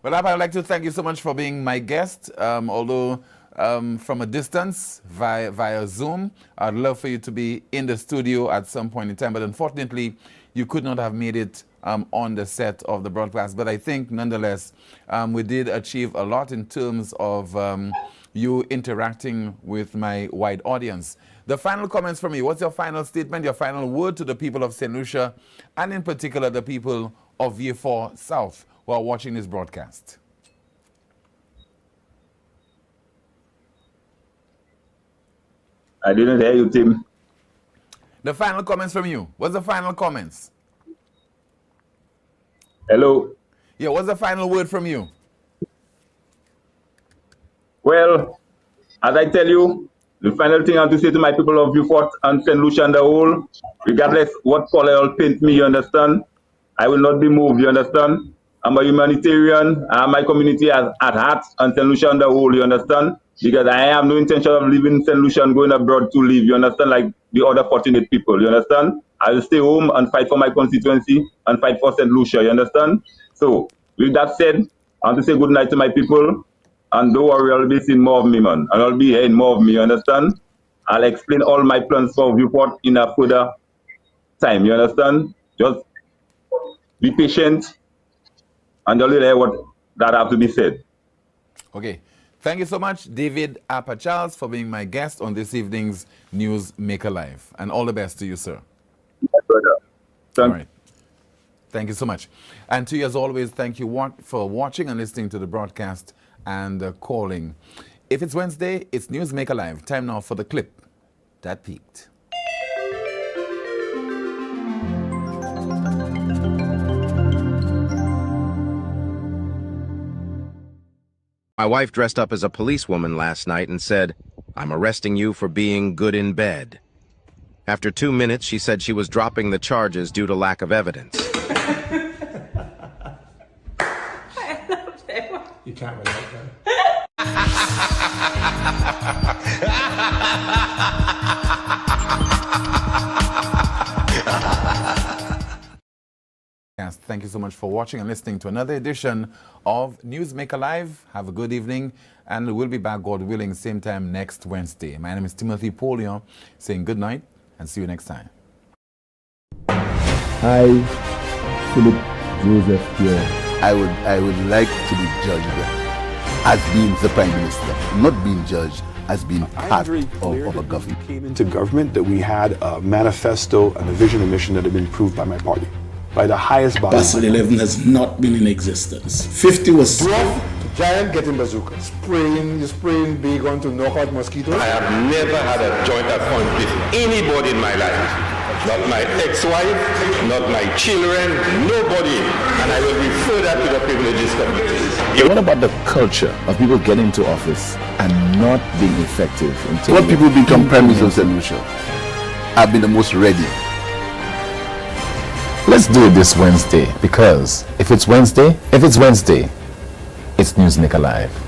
Well, APA, I'd like to thank you so much for being my guest, although from a distance via Zoom. I'd love for you to be in the studio at some point in time, but unfortunately, you could not have made it on the set of the broadcast. But I think, nonetheless, we did achieve a lot in terms of you interacting with my wide audience. The final comments from you. What's your final statement, your final word to the people of St. Lucia, and in particular the people of Vieux-Fort South who are watching this broadcast? I didn't hear you, Tim. The final comments from you. What's the final comments? Hello. Yeah, what's the final word from you? Well, as I tell you, the final thing I have to say to my people of Vieux-Fort and St. Lucia and the whole, regardless what color will paint me, you understand? I will not be moved, you understand? I'm a humanitarian, my community at heart, and St. Lucia and the whole, you understand? Because I have no intention of leaving St. Lucia and going abroad to live, you understand? Like the other fortunate people, you understand? I will stay home and fight for my constituency and fight for St. Lucia, you understand? So, with that said, I want to say good night to my people. And don't worry, I'll be seeing more of me, man. And I'll be hearing more of me, you understand? I'll explain all my plans for Vieux-Fort in a further time, you understand? Just be patient and you'll hear what that have to be said. Okay. Thank you so much, David APA Charles, for being my guest on this evening's NewsMaker Live. And all the best to you, sir. My brother. All right. Thank you so much. And to you, as always, thank you for watching and listening to the broadcast and calling. If it's Wednesday, it's NewsMaker Live. Time now for the clip that peaked. My wife dressed up as a policewoman last night and said, "I'm arresting you for being good in bed." After 2 minutes, she said she was dropping the charges due to lack of evidence. You can't relate that. Yes, thank you so much for watching and listening to another edition of NewsMaker Live. Have a good evening, and we'll be back, God willing, same time next Wednesday. My name is Timothy Poleon, saying good night and see you next time. Hi, Philip Joseph here. I would like to be judged as being the Prime Minister, not being judged as being part of a government. Came into government that we had a manifesto and a vision and mission that had been approved by my party, by the highest body. Basel 11 has not been in existence. 50 was... 12, giant getting bazooka. Spraying big on to knock out mosquitoes. I have never had a joint account with anybody in my life. Not my ex-wife, not my children, nobody. And I will refer that to the Privileges Committee. What about the culture of people getting into office and not being effective? What people become Prime Minister of St. Lucia have been the most ready. Let's do it this Wednesday, because if it's Wednesday, it's NewsMaker Live.